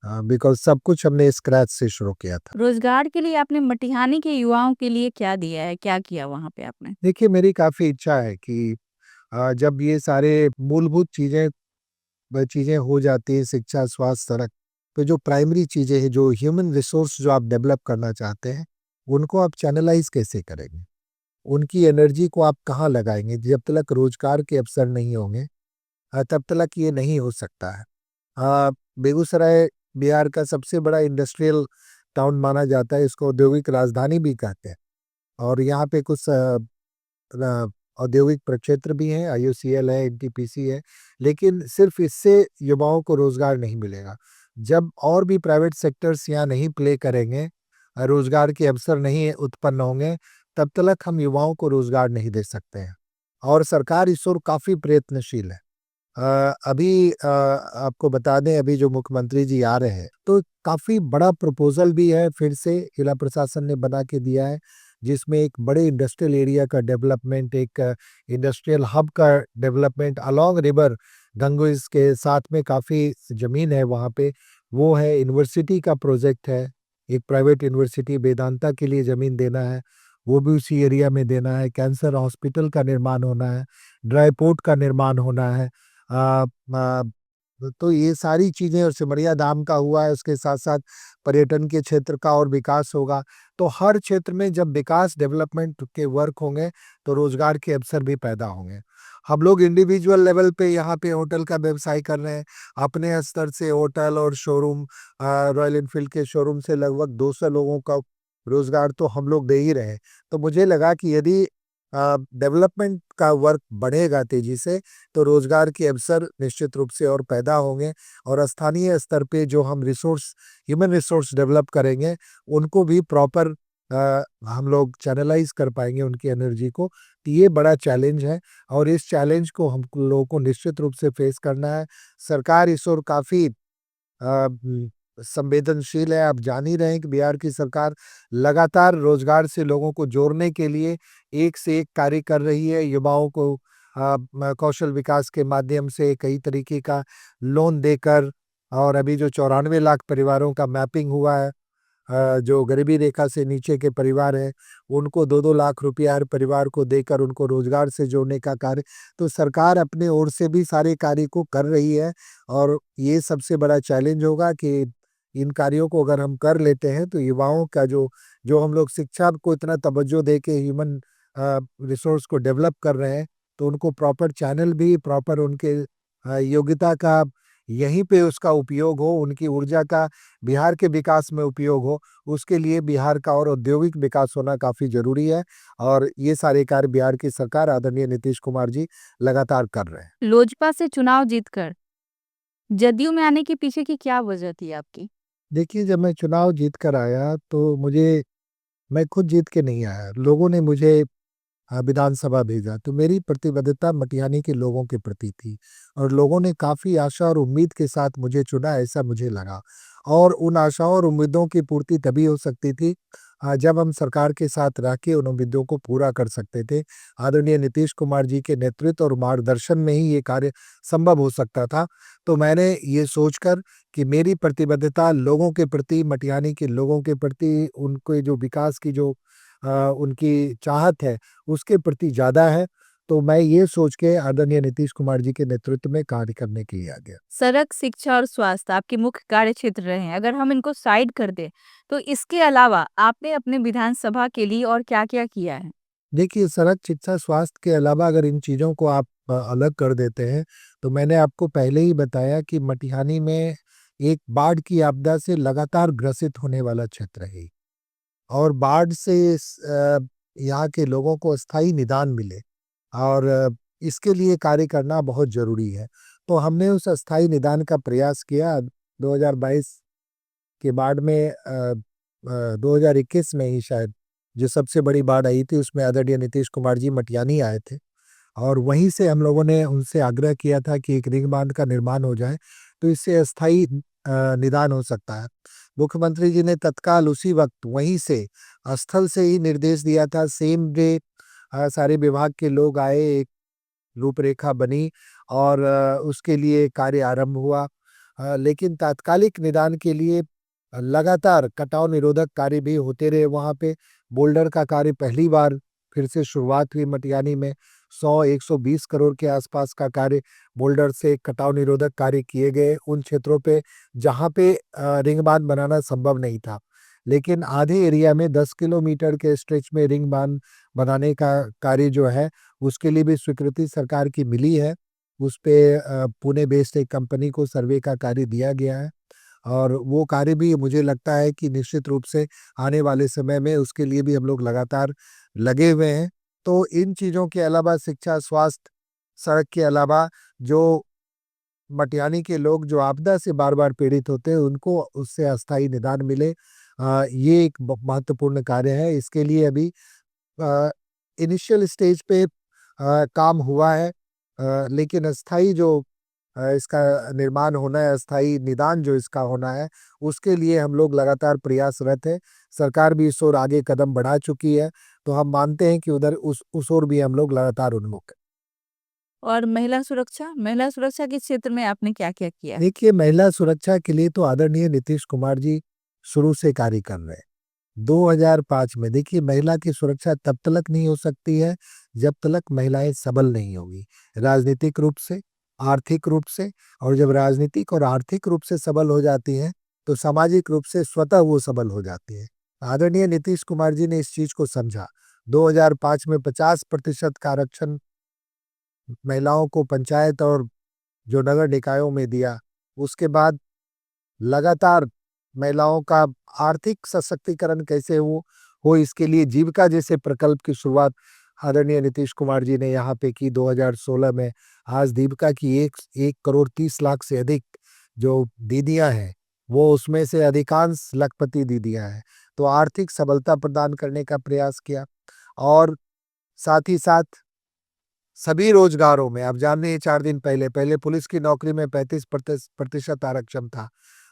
because सब कुछ हमने स्क्रैच से शुरू किया था। रोज़गार के लिए आपने मटिहानी के युवाओं के लिए क्या दिया है? क्या किया वहाँ पे आपने? देखिए मेरी काफ़ी इच्छा है कि जब ये सारे मूलभूत चीज़ें हो जाती हैं, शिक्षा, स्वास्थ्य, सड़क, तो जो प्राइमरी चीज़ें हैं, जो ह्यूमन रिसोर्स जो आप डेवलप करना चाहते हैं, उनको आप चैनलाइज़ कैसे करेंगे? उनकी एनर्जी को आप कहाँ लगाएँगे? जब तक रोज़गार के अवसर नहीं होंगे, तब तक ये नहीं हो सकता है। बेगूसराय बिहार का सबसे बड़ा इंडस्ट्रियल टाउन माना जाता है, इसको औद्योगिक राजधानी भी कहते हैं और यहाँ पे कुछ औद्योगिक प्रक्षेत्र भी हैं, आईओसीएल है, एनटीपीसी है, लेकिन सिर्फ इससे युवाओं को रोज़गार नहीं मिलेगा। जब और भी प्राइवेट सेक्टर्स यहाँ नहीं प्ले करेंगे, रोज़गार के अवसर नहीं उत्पन्न होंगे, तब तक हम युवाओं को रोज़गार नहीं दे सकते हैं और सरकार इस ओर काफ़ी प्रयत्नशील है। अभी आपको बता दें अभी जो मुख्यमंत्री जी आ रहे हैं, तो काफ़ी बड़ा प्रपोज़ल भी है फिर से जिला प्रशासन ने बना के दिया है, जिसमें एक बड़े इंडस्ट्रियल एरिया का डेवलपमेंट, एक इंडस्ट्रियल हब का डेवलपमेंट अलोंग रिवर गंगोइज़ के साथ में काफ़ी ज़मीन है वहाँ पे, वो है। यूनिवर्सिटी का प्रोजेक्ट है, एक प्राइवेट यूनिवर्सिटी वेदांता के लिए ज़मीन देना है, वो भी उसी एरिया में देना है। कैंसर हॉस्पिटल का निर्माण होना है, ड्राई पोर्ट का निर्माण होना है। अ, म तो ये सारी चीज़ें और सिमरिया धाम का हुआ है, उसके साथ-साथ पर्यटन के क्षेत्र का और विकास होगा। तो हर क्षेत्र में जब विकास डेवलपमेंट के वर्क होंगे, तो रोज़गार के अवसर भी पैदा होंगे। हम लोग इंडिविजुअल लेवल पे यहाँ पे होटल का व्यवसाय कर रहे हैं। अपने स्तर से होटल और शोरूम, रॉयल एनफ़ील्ड के शोरूम से लगभग 200 लोगों का रोज़गार तो हम लोग दे ही रहे हैं। तो मुझे लगा कि यदि डेवलपमेंट का वर्क बढ़ेगा तेज़ी से, तो रोज़गार के अवसर निश्चित रूप से और पैदा होंगे और स्थानीय स्तर पे जो हम ह्यूमन रिसोर्स डेवलप करेंगे, उनको भी प्रॉपर हम लोग चैनलाइज़ कर पाएँगे उनकी एनर्जी को। तो ये बड़ा चैलेंज है और इस चैलेंज को हम लोगों को निश्चित रूप से फेस करना है। सरकार इस ओर काफ़ी संवेदनशील है। आप जान ही रहे हैं कि बिहार की सरकार लगातार रोज़गार से लोगों को जोड़ने के लिए एक से एक कार्य कर रही है। युवाओं को कौशल विकास के माध्यम से कई तरीके का लोन देकर और अभी जो 94 लाख परिवारों का मैपिंग हुआ है, जो गरीबी रेखा से नीचे के परिवार हैं, उनको 2-2 लाख रुपया हर परिवार को देकर उनको रोज़गार से जोड़ने का कार्य, तो सरकार अपने ओर से भी सारे कार्य को कर रही है और ये सबसे बड़ा चैलेंज होगा कि इन कार्यों को अगर हम कर लेते हैं, तो युवाओं का जो जो हम लोग शिक्षा को इतना तवज्जो दे के ह्यूमन रिसोर्स को डेवलप कर रहे हैं, तो उनको प्रॉपर चैनल भी, प्रॉपर उनके योग्यता का यहीं पे उसका उपयोग हो, उनकी ऊर्जा का बिहार के विकास में उपयोग हो, उसके लिए बिहार का और औद्योगिक विकास होना काफ़ी ज़रूरी है और ये सारे कार्य बिहार की सरकार आदरणीय नीतीश कुमार जी लगातार कर रहे हैं। लोजपा से चुनाव जीतकर जदयू में आने के पीछे की क्या वजह थी आपकी? देखिए, जब मैं चुनाव जीत कर आया तो मैं खुद जीत के नहीं आया। लोगों ने मुझे विधानसभा भेजा। तो मेरी प्रतिबद्धता मटिहानी के लोगों के प्रति थी और लोगों ने काफ़ी आशा और उम्मीद के साथ मुझे चुना, ऐसा मुझे लगा। और उन आशाओं और उम्मीदों की पूर्ति तभी हो सकती थी जब हम सरकार के साथ रह के उन उम्मीदों को पूरा कर सकते थे। आदरणीय नीतीश कुमार जी के नेतृत्व और मार्गदर्शन में ही ये कार्य संभव हो सकता था। तो मैंने ये सोचकर कि मेरी प्रतिबद्धता लोगों के प्रति, मटिहानी के लोगों के प्रति, उनके जो विकास की जो उनकी चाहत है, उसके प्रति ज़्यादा है। तो मैं ये सोच के आदरणीय नीतीश कुमार जी के नेतृत्व में कार्य करने के लिए आ गया। सड़क, शिक्षा और स्वास्थ्य आपके मुख्य कार्य क्षेत्र रहे हैं। अगर हम इनको साइड कर दें, तो इसके अलावा आपने अपने विधानसभा के लिए और क्या-क्या किया है? देखिए, सड़क, शिक्षा, स्वास्थ्य के अलावा अगर इन चीज़ों को आप अलग कर देते हैं, तो मैंने आपको पहले ही बताया कि मटिहानी में एक बाढ़ की आपदा से लगातार ग्रसित होने वाला क्षेत्र है और बाढ़ से यहाँ के लोगों को स्थायी निदान मिले और इसके लिए कार्य करना बहुत ज़रूरी है। तो हमने उस अस्थायी निदान का प्रयास किया। 2022 के बाढ़ में 2021 में ही शायद जो सबसे बड़ी बाढ़ आई थी, उसमें आदरणीय नीतीश कुमार जी मटिहानी आए थे और वहीं से हम लोगों ने उनसे आग्रह किया था कि एक रिंग बांध का निर्माण हो जाए, तो इससे अस्थायी निदान हो सकता है। मुख्यमंत्री जी ने तत्काल उसी वक्त वहीं से स्थल से ही निर्देश दिया था। सेम डे सारे विभाग के लोग आए, एक रूपरेखा बनी और उसके लिए कार्य आरंभ हुआ। लेकिन तात्कालिक निदान के लिए लगातार कटाव निरोधक कार्य भी होते रहे वहाँ पे। बोल्डर का कार्य पहली बार फिर से शुरुआत हुई मटिहानी में। 100-120 करोड़ के आसपास का कार्य बोल्डर से कटाव निरोधक कार्य किए गए उन क्षेत्रों पे जहाँ पे रिंग बांध बनाना संभव नहीं था। लेकिन आधे एरिया में 10 किलोमीटर के स्ट्रेच में रिंग बांध बनाने का कार्य जो है, उसके लिए भी स्वीकृति सरकार की मिली है। उस पे पुणे बेस्ड एक कंपनी को सर्वे का कार्य दिया गया है और वो कार्य भी मुझे लगता है कि निश्चित रूप से आने वाले समय में उसके लिए भी हम लोग लगातार लगे हुए हैं। तो इन चीज़ों के अलावा शिक्षा, स्वास्थ्य, सड़क के अलावा जो मटिहानी के लोग जो आपदा से बार-बार पीड़ित होते हैं, उनको उससे अस्थायी निदान मिले। ये एक महत्वपूर्ण कार्य है। इसके लिए अभी इनिशियल स्टेज पे काम हुआ है, लेकिन अस्थायी जो इसका निर्माण होना है, अस्थायी निदान जो इसका होना है, उसके लिए हम लोग लगातार प्रयासरत हैं। सरकार भी इस ओर आगे कदम बढ़ा चुकी है, तो हम मानते हैं कि उधर उस ओर भी हम लोग लगातार उन्मुख हैं। और महिला सुरक्षा? महिला सुरक्षा के क्षेत्र में आपने क्या-क्या किया है? देखिए, महिला सुरक्षा के लिए तो आदरणीय नीतीश कुमार जी शुरू से कार्य कर रहे हैं। 2005 में देखिए, महिला की सुरक्षा तब तक नहीं हो सकती है जब तक महिलाएं सबल नहीं होगी, राजनीतिक रूप से, आर्थिक रूप से। और जब राजनीतिक और आर्थिक रूप से सबल हो जाती हैं, तो सामाजिक रूप से स्वतः वो सबल हो जाती है। आदरणीय नीतीश कुमार जी ने इस चीज को समझा। 2005 में 50% का आरक्षण महिलाओं को पंचायत और जो नगर निकायों में दिया। उसके बाद लगातार महिलाओं का आर्थिक सशक्तिकरण कैसे हो इसके लिए जीविका जैसे प्रकल्प की शुरुआत आदरणीय नीतीश कुमार जी ने यहाँ पे की 2016 में। आज दीपिका की 1 करोड़ 30 लाख से अधिक जो दीदियां हैं, वो उसमें से अधिकांश लखपति दीदियां हैं। तो आर्थिक सबलता प्रदान करने का प्रयास किया और साथ ही साथ सभी रोजगारों में आप जान रहे हैं 4 दिन पहले पुलिस की नौकरी में 35% आरक्षण था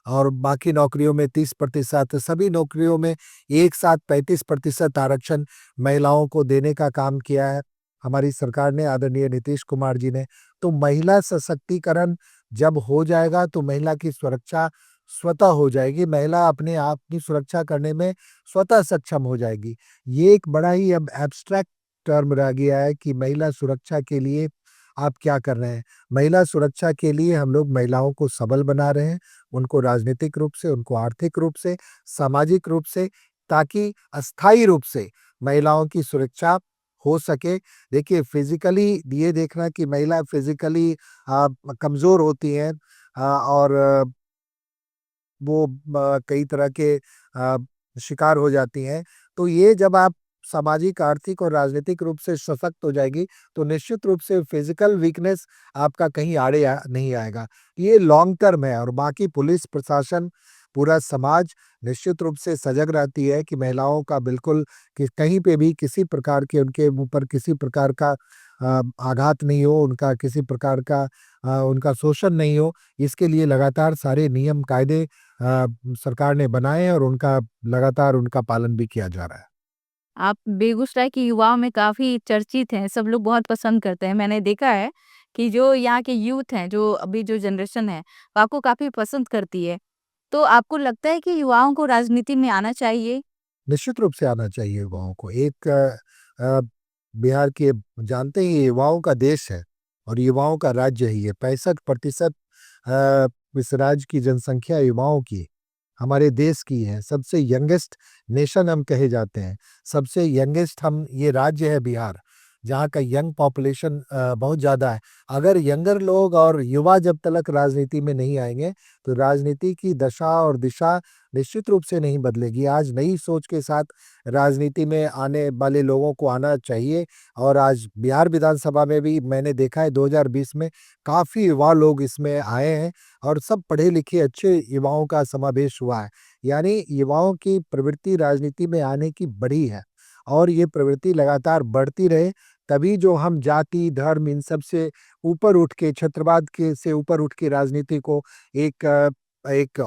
और बाकी नौकरियों में 30%। सभी नौकरियों में एक साथ 35% आरक्षण महिलाओं को देने का काम किया है हमारी सरकार ने, आदरणीय नीतीश कुमार जी ने। तो महिला सशक्तिकरण जब हो जाएगा तो महिला की सुरक्षा स्वतः हो जाएगी। महिला अपने आप की सुरक्षा करने में स्वतः सक्षम हो जाएगी। ये एक बड़ा ही अब एब्स्ट्रैक्ट टर्म रह गया है कि महिला सुरक्षा के लिए आप क्या कर रहे हैं। महिला सुरक्षा के लिए हम लोग महिलाओं को सबल बना रहे हैं, उनको राजनीतिक रूप से, उनको आर्थिक रूप से, सामाजिक रूप से, ताकि अस्थायी रूप से महिलाओं की सुरक्षा हो सके। देखिए, फिजिकली ये देखना कि महिला फिजिकली कमजोर होती हैं और वो कई तरह के शिकार हो जाती हैं। तो ये जब आप सामाजिक, आर्थिक और राजनीतिक रूप से सशक्त हो जाएगी, तो निश्चित रूप से फिजिकल वीकनेस आपका कहीं आड़े नहीं आएगा। ये लॉन्ग टर्म है और बाकी पुलिस प्रशासन पूरा समाज निश्चित रूप से सजग रहती है कि महिलाओं का बिल्कुल कि कहीं पे भी किसी प्रकार के उनके ऊपर किसी प्रकार का आघात नहीं हो, उनका किसी प्रकार का उनका शोषण नहीं हो। इसके लिए लगातार सारे नियम कायदे सरकार ने बनाए हैं और उनका लगातार उनका पालन भी किया जा रहा है। आप बेगूसराय के युवाओं में काफ़ी चर्चित हैं, सब लोग बहुत पसंद करते हैं। मैंने देखा है कि जो यहाँ के यूथ हैं, जो अभी जो जनरेशन है, वो आपको काफ़ी पसंद करती है। तो आपको लगता है कि युवाओं को राजनीति में आना चाहिए? निश्चित रूप से आना चाहिए युवाओं को। एक अ, बिहार के जानते ही युवाओं का देश है और युवाओं का राज्य है ये। 65% इस राज्य की जनसंख्या युवाओं की हमारे देश की है। सबसे यंगेस्ट नेशन हम कहे जाते हैं। सबसे यंगेस्ट हम ये राज्य है बिहार, जहाँ का यंग पॉपुलेशन बहुत ज़्यादा है। अगर यंगर लोग और युवा जब तक राजनीति में नहीं आएंगे, तो राजनीति की दशा और दिशा निश्चित रूप से नहीं बदलेगी। आज नई सोच के साथ राजनीति में आने वाले लोगों को आना चाहिए और आज बिहार विधानसभा में भी मैंने देखा है 2020 में काफ़ी युवा लोग इसमें आए हैं और सब पढ़े-लिखे अच्छे युवाओं का समावेश हुआ है। यानी युवाओं की प्रवृत्ति राजनीति में आने की बढ़ी है और ये प्रवृत्ति लगातार बढ़ती रहे, तभी जो हम जाति, धर्म इन सब से ऊपर उठ के छत्रवाद के से ऊपर उठ के राजनीति को एक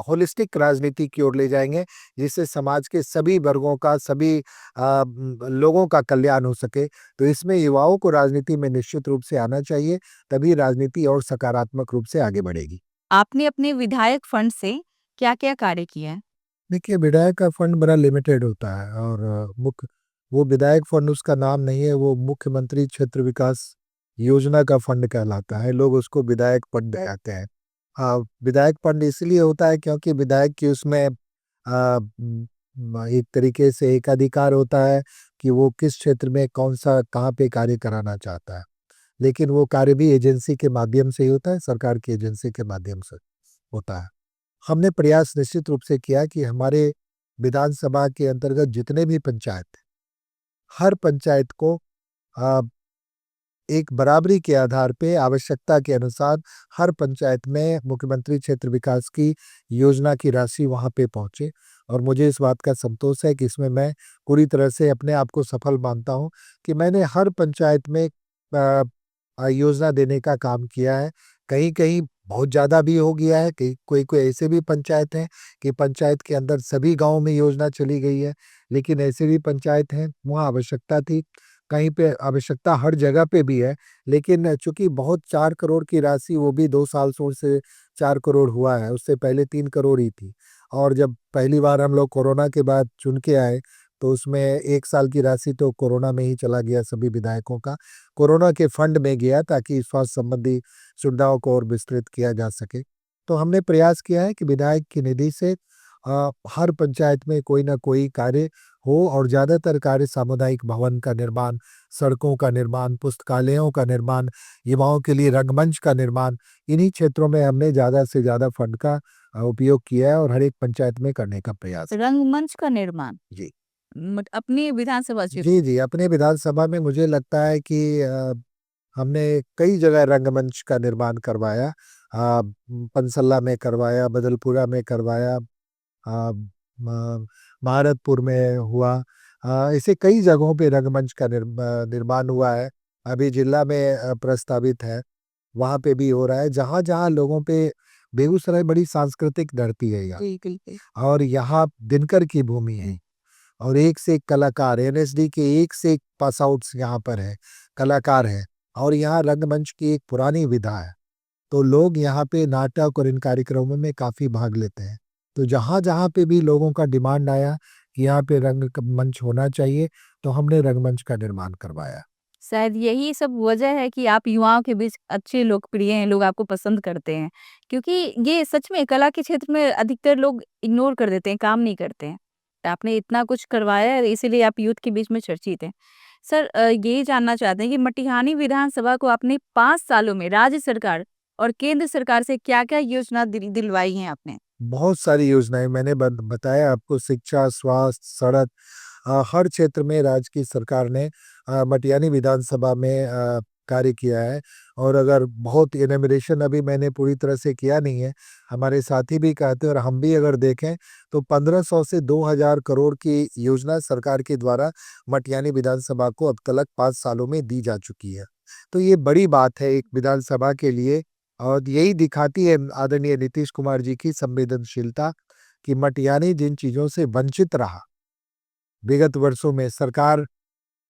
होलिस्टिक राजनीति की ओर ले जाएँगे, जिससे समाज के सभी वर्गों का, सभी लोगों का कल्याण हो सके। तो इसमें युवाओं को राजनीति में निश्चित रूप से आना चाहिए, तभी राजनीति और सकारात्मक रूप से आगे बढ़ेगी। आपने अपने विधायक फंड से क्या-क्या कार्य किए हैं? देखिए, विधायक का फंड बड़ा लिमिटेड होता है और मुख्य वो विधायक फंड उसका नाम नहीं है, वो मुख्यमंत्री क्षेत्र विकास योजना का फंड कहलाता है। लोग उसको विधायक फंड कहते हैं। विधायक फंड इसलिए होता है क्योंकि विधायक की उसमें एक तरीके से एक अधिकार होता है कि वो किस क्षेत्र में कौन-सा कहाँ पे कार्य कराना चाहता है। लेकिन वो कार्य भी एजेंसी के माध्यम से ही होता है, सरकार की एजेंसी के माध्यम से होता है। हमने प्रयास निश्चित रूप से किया कि हमारे विधानसभा के अंतर्गत जितने भी पंचायत हैं, हर पंचायत को अ, एक बराबरी के आधार पे आवश्यकता के अनुसार हर पंचायत में मुख्यमंत्री क्षेत्र विकास की योजना की राशि वहाँ पे पहुँचे और मुझे इस बात का संतोष है कि इसमें मैं पूरी तरह से अपने आप को सफल मानता हूँ कि मैंने हर पंचायत में योजना देने का काम किया है। कहीं-कहीं बहुत ज़्यादा भी हो गया है, कहीं कोई-कोई ऐसे भी पंचायत हैं कि पंचायत के अंदर सभी गाँव में योजना चली गई है, लेकिन ऐसे भी पंचायत हैं, वहाँ आवश्यकता थी। कहीं पे आवश्यकता हर जगह पे भी है, लेकिन चूँकि बहुत 4 करोड़ की राशि वो भी 2 साल से 4 करोड़ हुआ है, उससे पहले 3 करोड़ ही थी। और जब पहली बार हम लोग कोरोना के बाद चुन के आए, तो उसमें 1 साल की राशि तो कोरोना में ही चला गया सभी विधायकों का। कोरोना के फंड में गया ताकि स्वास्थ्य संबंधी सुविधाओं को और विस्तृत किया जा सके। तो हमने प्रयास किया है कि विधायक की निधि से हर पंचायत में कोई ना कोई कार्य हो और ज़्यादातर कार्य सामुदायिक भवन का निर्माण, सड़कों का निर्माण, पुस्तकालयों का निर्माण, युवाओं के लिए रंगमंच का निर्माण, इन्हीं क्षेत्रों में हमने ज़्यादा से ज़्यादा फंड का उपयोग किया है और हर एक पंचायत में करने का प्रयास है। रंगमंच का निर्माण जी। अपनी विधानसभा क्षेत्र जी, जी। अपने विधानसभा में मुझे लगता है कि हमने कई जगह रंगमंच का निर्माण करवाया। पंसल्ला में करवाया, बदलपुरा में करवाया, म महारतपुर में हुआ। ऐसे कई जगहों पे रंगमंच का निर्माण हुआ है। अभी जिला में प्रस्तावित है, वहाँ पे भी हो रहा है। जहाँ-जहाँ लोगों पे बेगूसराय बड़ी सांस्कृतिक धरती है यहाँ जी, बिल्कुल। और यहाँ दिनकर की भूमि है। और एक से एक कलाकार एनएसडी के एक से एक पास आउट्स यहाँ पर हैं, कलाकार हैं और यहाँ रंगमंच की एक पुरानी विधा है। तो लोग यहाँ पे नाटक और इन कार्यक्रमों में काफ़ी भाग लेते हैं। तो जहाँ-जहाँ पे भी लोगों का डिमांड आया कि यहाँ पे मंच होना चाहिए, तो हमने रंगमंच का निर्माण करवाया। शायद यही सब वजह है कि आप युवाओं के बीच अच्छे लोकप्रिय हैं, लोग आपको पसंद करते हैं। क्योंकि ये सच में कला के क्षेत्र में अधिकतर लोग इग्नोर कर देते हैं, काम नहीं करते हैं। तो आपने इतना कुछ करवाया है, इसीलिए आप यूथ के बीच में चर्चित हैं। सर ये जानना चाहते हैं कि मटिहानी विधानसभा को आपने 5 सालों में राज्य सरकार और केंद्र सरकार से क्या-क्या योजना दिलवाई हैं आपने? बहुत सारी योजनाएँ मैंने बताया आपको शिक्षा, स्वास्थ्य, सड़क हर क्षेत्र में राज्य की सरकार ने मटियानी विधानसभा में कार्य किया है। और अगर बहुत इनैमोरेशन अभी मैंने पूरी तरह से किया नहीं है, हमारे साथी भी कहते हैं और हम भी अगर देखें तो 1500 से 2000 करोड़ की योजना सरकार के द्वारा मटियानी विधानसभा को अब तक 5 सालों में दी जा चुकी है। तो ये बड़ी बात है एक विधानसभा के लिए और यही दिखाती है आदरणीय नीतीश कुमार जी की संवेदनशीलता कि मटियानी जिन चीज़ों से वंचित रहा, विगत वर्षों में सरकार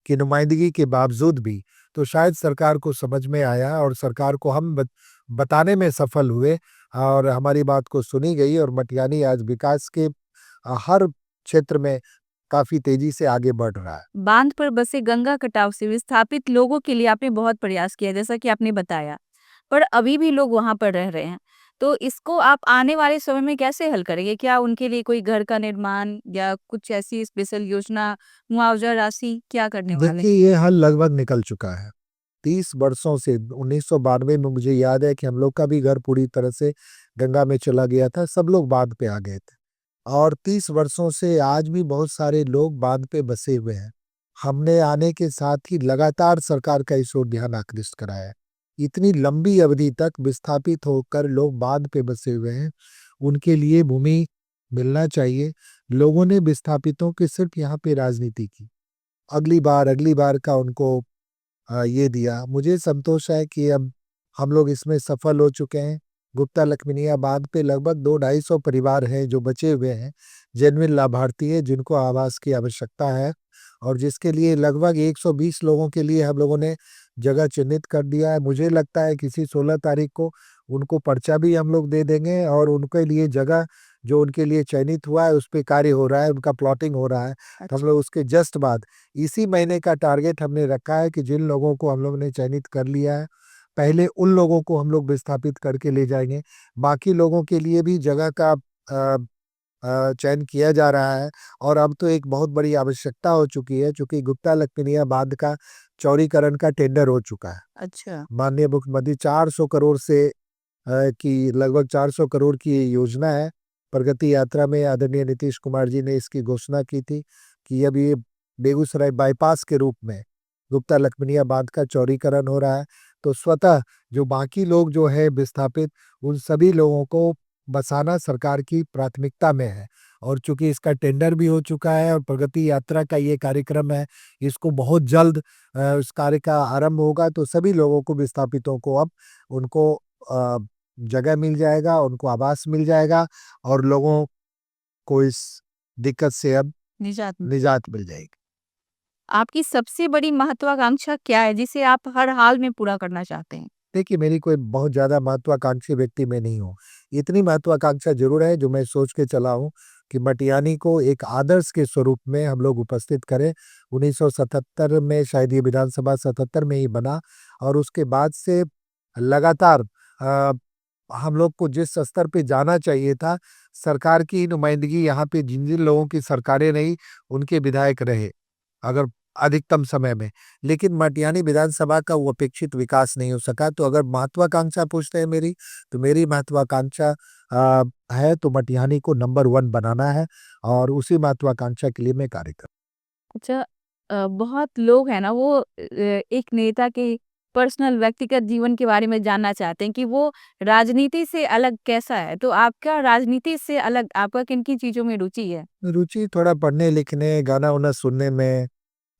की नुमाइंदगी के बावजूद भी, तो शायद सरकार को समझ में आया और सरकार को हम बताने में सफल हुए और हमारी बात को सुनी गई और मटियानी आज विकास के हर क्षेत्र में काफ़ी तेज़ी से आगे बढ़ रहा है। बांध पर बसे गंगा कटाव से विस्थापित लोगों के लिए आपने बहुत प्रयास किया जैसा कि आपने बताया, पर अभी भी लोग वहां पर रह रहे हैं। तो इसको आप आने वाले समय में कैसे हल करेंगे? क्या उनके लिए कोई घर का निर्माण या कुछ ऐसी स्पेशल योजना, मुआवजा राशि क्या करने वाले देखिए, हैं? ये हल लगभग निकल चुका है। 30 वर्षों से 1992 में मुझे याद है कि हम लोग का भी घर पूरी तरह से गंगा में चला गया था, सब लोग बाँध पे आ गए थे। और 30 वर्षों से आज भी बहुत सारे लोग बाँध पे बसे हुए हैं। हमने आने के साथ ही लगातार सरकार का इस ओर ध्यान आकृष्ट कराया है। इतनी लंबी अवधि तक विस्थापित होकर लोग बाँध पे बसे हुए हैं, उनके लिए भूमि मिलना चाहिए। लोगों ने विस्थापितों की सिर्फ यहाँ पे राजनीति की। अगली बार का उनको ये दिया। मुझे संतोष है कि अब हम लोग इसमें सफल हो चुके हैं। गुप्ता लखमीनिया बाँध पे लगभग 2-250 परिवार हैं जो बचे हुए हैं, जेन्युइन लाभार्थी हैं जिनको आवास की आवश्यकता है और जिसके लिए लगभग 120 लोगों के लिए हम लोगों ने जगह चिन्हित कर दिया है। मुझे लगता है किसी 16 तारीख को उनको पर्चा भी हम लोग दे देंगे और उनके लिए जगह जो उनके लिए चयनित हुआ है, उस पे कार्य हो रहा है, उनका प्लॉटिंग हो रहा है। तो हम लोग उसके जस्ट बाद इसी महीने का टारगेट हमने रखा है कि जिन लोगों को हम लोग ने चयनित कर लिया है, पहले उन लोगों को हम लोग विस्थापित करके ले जाएँगे। बाकी लोगों के लिए भी जगह का चयन किया जा रहा है और अब तो एक बहुत बड़ी आवश्यकता हो चुकी है चूँकि गुप्ता लखमीनिया बाँध का चौड़ीकरण का टेंडर हो चुका है। अच्छा। माननीय मुख्यमंत्री 400 करोड़ से की लगभग 400 करोड़ की ये योजना है। प्रगति यात्रा में आदरणीय नीतीश कुमार जी ने इसकी घोषणा की थी कि अब ये बेगूसराय बाईपास के रूप में गुप्ता लखमीनिया बाँध का चौड़ीकरण हो रहा है। तो स्वतः जो बाकी लोग जो है विस्थापित, उन सभी लोगों को बसाना सरकार की प्राथमिकता में है। और चूँकि इसका टेंडर भी हो चुका है और प्रगति यात्रा का ये कार्यक्रम है, इसको बहुत जल्द उस कार्य का आरंभ होगा तो सभी लोगों को विस्थापितों को अब उनको अ, जगह मिल जाएगा, उनको आवास मिल जाएगा और लोगों को इस दिक्कत से अब निजात निजात मिल जाएगी। आपकी सबसे बड़ी महत्वाकांक्षा क्या है जिसे आप हर हाल में पूरा करना चाहते हैं? देखिए, मेरी कोई बहुत ज़्यादा महत्वाकांक्षी व्यक्ति मैं नहीं हूँ। इतनी महत्वाकांक्षा ज़रूर है जो मैं सोच के चला हूँ कि मटियानी को एक आदर्श के स्वरूप में हम लोग उपस्थित करें। 1977 में शायद ये विधानसभा 77 में ही बना और उसके बाद से लगातार अ, हम लोग को जिस स्तर पे जाना चाहिए था, सरकार की नुमाइंदगी यहाँ पे जिन-जिन लोगों की सरकारें रही, उनके विधायक रहे। अगर अधिकतम समय में, लेकिन मटियानी विधानसभा का वो अपेक्षित विकास नहीं हो सका। तो अगर महत्वाकांक्षा पूछते हैं मेरी, तो मेरी महत्वाकांक्षा है तो मटियानी को नंबर 1 बनाना है और उसी महत्वाकांक्षा के लिए मैं कार्य कर अच्छा। बहुत लोग हैं ना वो एक नेता के पर्सनल व्यक्तिगत जीवन के बारे में जानना चाहते हैं कि वो राजनीति से अलग कैसा है? तो आपका राजनीति से अलग आपका किन-किन चीज़ों में रुचि है? रुचि थोड़ा पढ़ने-लिखने, गाना-वाना सुनने में,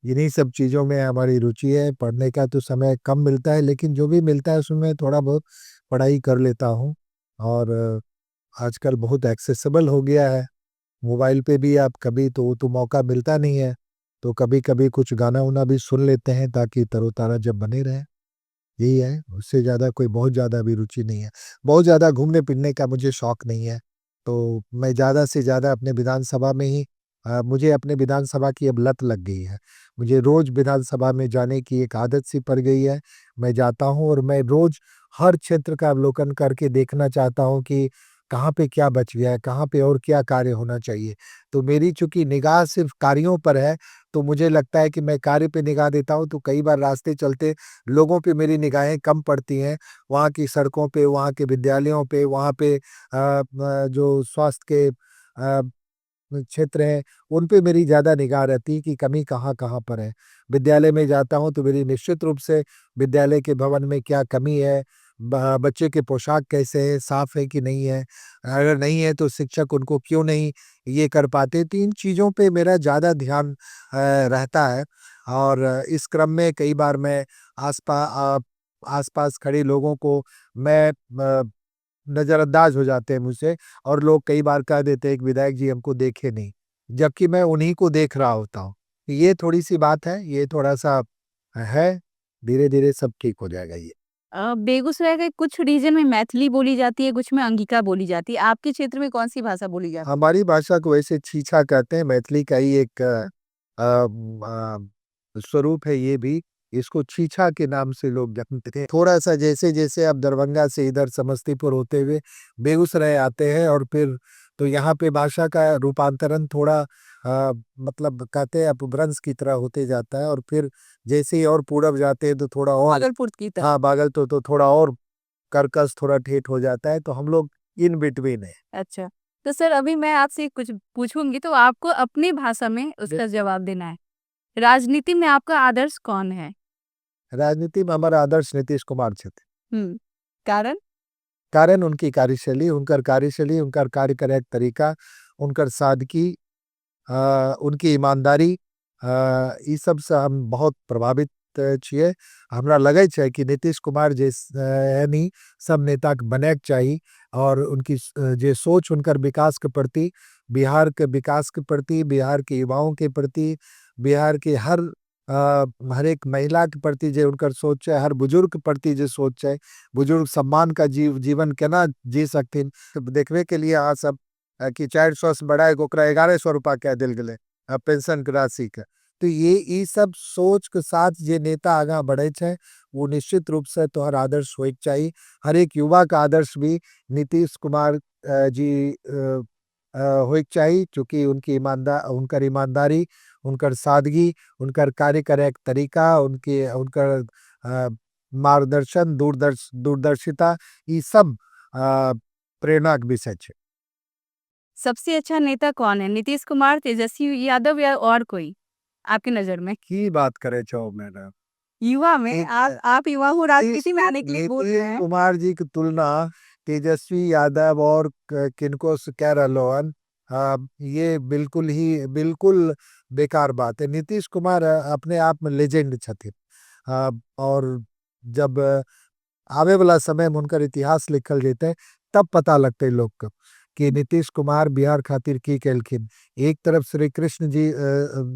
इन्हीं सब चीज़ों में हमारी रुचि है। पढ़ने का तो समय कम मिलता है, लेकिन जो भी मिलता है उसमें थोड़ा बहुत पढ़ाई कर लेता हूँ और आजकल बहुत एक्सेसिबल हो गया है। मोबाइल पे भी आप कभी तो वो तो मौका मिलता नहीं है, तो कभी-कभी कुछ गाना-वाना भी सुन लेते हैं ताकि तरोताज़ा जब बने रहें। यही है, उससे ज़्यादा कोई बहुत ज़्यादा भी रुचि नहीं है। बहुत ज़्यादा घूमने-फिरने का मुझे शौक नहीं है, तो मैं ज़्यादा से ज़्यादा अपने विधानसभा में ही मुझे अपने विधानसभा की अब लत लग गई है। मुझे रोज़ विधानसभा में जाने की एक आदत सी पड़ गई है। मैं जाता हूँ और मैं रोज़ हर क्षेत्र का अवलोकन करके देखना चाहता हूँ कि कहाँ पे क्या बच गया है, कहाँ पे और क्या कार्य होना चाहिए। तो मेरी चूँकि निगाह सिर्फ़ कार्यों पर है, तो मुझे लगता है कि मैं कार्य पे निगाह देता हूँ, तो कई बार रास्ते चलते लोगों पे मेरी निगाहें कम पड़ती हैं। वहाँ की सड़कों पे, वहाँ के विद्यालयों पे, वहाँ पे जो स्वास्थ्य के क्षेत्र हैं, उन पे मेरी ज़्यादा निगाह रहती है कि कमी कहाँ-कहाँ पर है। विद्यालय में जाता हूँ तो मेरी निश्चित रूप से विद्यालय के भवन में क्या कमी है, बच्चे के पोशाक कैसे हैं, साफ़ है कि नहीं है? अगर नहीं है तो शिक्षक उनको क्यों नहीं ये कर पाते? तो इन चीज़ों पे मेरा ज़्यादा ध्यान रहता है और इस क्रम में कई बार मैं आस-पास खड़े लोगों को मैं नज़रअंदाज हो जाते हैं मुझसे और लोग कई बार कह देते हैं कि विधायक जी हमको देखे नहीं, जबकि मैं उन्हीं को देख रहा होता हूँ। ये थोड़ी-सी बात है, ये थोड़ा-सा है, धीरे-धीरे सब ठीक हो जाएगा ये। बेगूसराय के कुछ रीजन में मैथिली बोली जाती है, कुछ में अंगिका बोली जाती है। आपके क्षेत्र में कौन-सी भाषा बोली जाती है? हमारी भाषा को वैसे छीछा कहते हैं, मैथिली का ही एक स्वरूप है ये भी। इसको छीछा के नाम से लोग जानते थे। थोड़ा-सा जैसे-जैसे आप दरभंगा से इधर समस्तीपुर होते हुए बेगूसराय आते हैं और फिर तो यहाँ पे भाषा का रूपांतरण थोड़ा मतलब कहते हैं अपभ्रंश की तरह होते जाता है और फिर जैसे ही और पूरब जाते हैं तो थोड़ा और भागलपुर की तरफ। हाँ, बागल तो थोड़ा और कर्कश, थोड़ा ठेठ हो जाता है, तो हम लोग इन बिटवीन हैं। अच्छा। तो सर अभी मैं आपसे कुछ पूछूँगी तो आपको अपनी भाषा में उसका जवाब देना है। राजनीति में आपका आदर्श कौन है? राजनीति में हमारा आदर्श नीतीश कुमार छथि। कारण? कारण उनकर कार्यशैली, उनकर कार्य करे के तरीका, उनकर सादगी, उनकी ईमानदारी, ई सबसँ हम बहुत प्रभावित छियै। हमरा लगै छै कि नीतीश कुमार एहनी सब नेताके बनैके चाही और उनकी जे सोच हुनकर विकास के प्रति, बिहार के विकास के प्रति, बिहार के युवाओं के प्रति, बिहार के हर एक महिला के प्रति जे हुनकर सोच छै, हर बुजुर्ग के प्रति जे सोच छै, बुजुर्ग सम्मान का जीवन केना जी सकथिन, देखबे के लिए अहाँ सब कि 400 से बढ़ाए के ओकरा 1100 रुपया कह देल गेलै पेंशन के राशि के। तो ये ई सब सोच के साथ जे नेता आगाँ बढ़े छै, वो निश्चित रूप से तोहर आदर्श होइक चाही। हर एक युवा का आदर्श भी नीतीश कुमार जी होइक चाही, चूँकि उनकर ईमानदारी, उनकर सादगी, उनकर कार्य करे के तरीका, उनकर मार्गदर्शन, दूरदर्शिता, ई सब प्रेरणा के विषय छै। सबसे अच्छा नेता कौन है? नीतीश कुमार, तेजस्वी यादव या और कोई आपकी नज़र में? की बात करे छो मैडम? युवा में आप युवा हो, राजनीति में आने के लिए बोल रहे नीतीश हैं। कुमार जी की तुलना तेजस्वी यादव और किनको से कह रहो हन, ये बिल्कुल बेकार बात है। नीतीश कुमार अपने आप में लेजेंड छथिन। और जब आवे वाला समय में उनकर इतिहास लिखल जैते तब पता लगते लोग के कि नीतीश कुमार बिहार खातिर की कैलखिन। एक तरफ श्री कृष्ण जी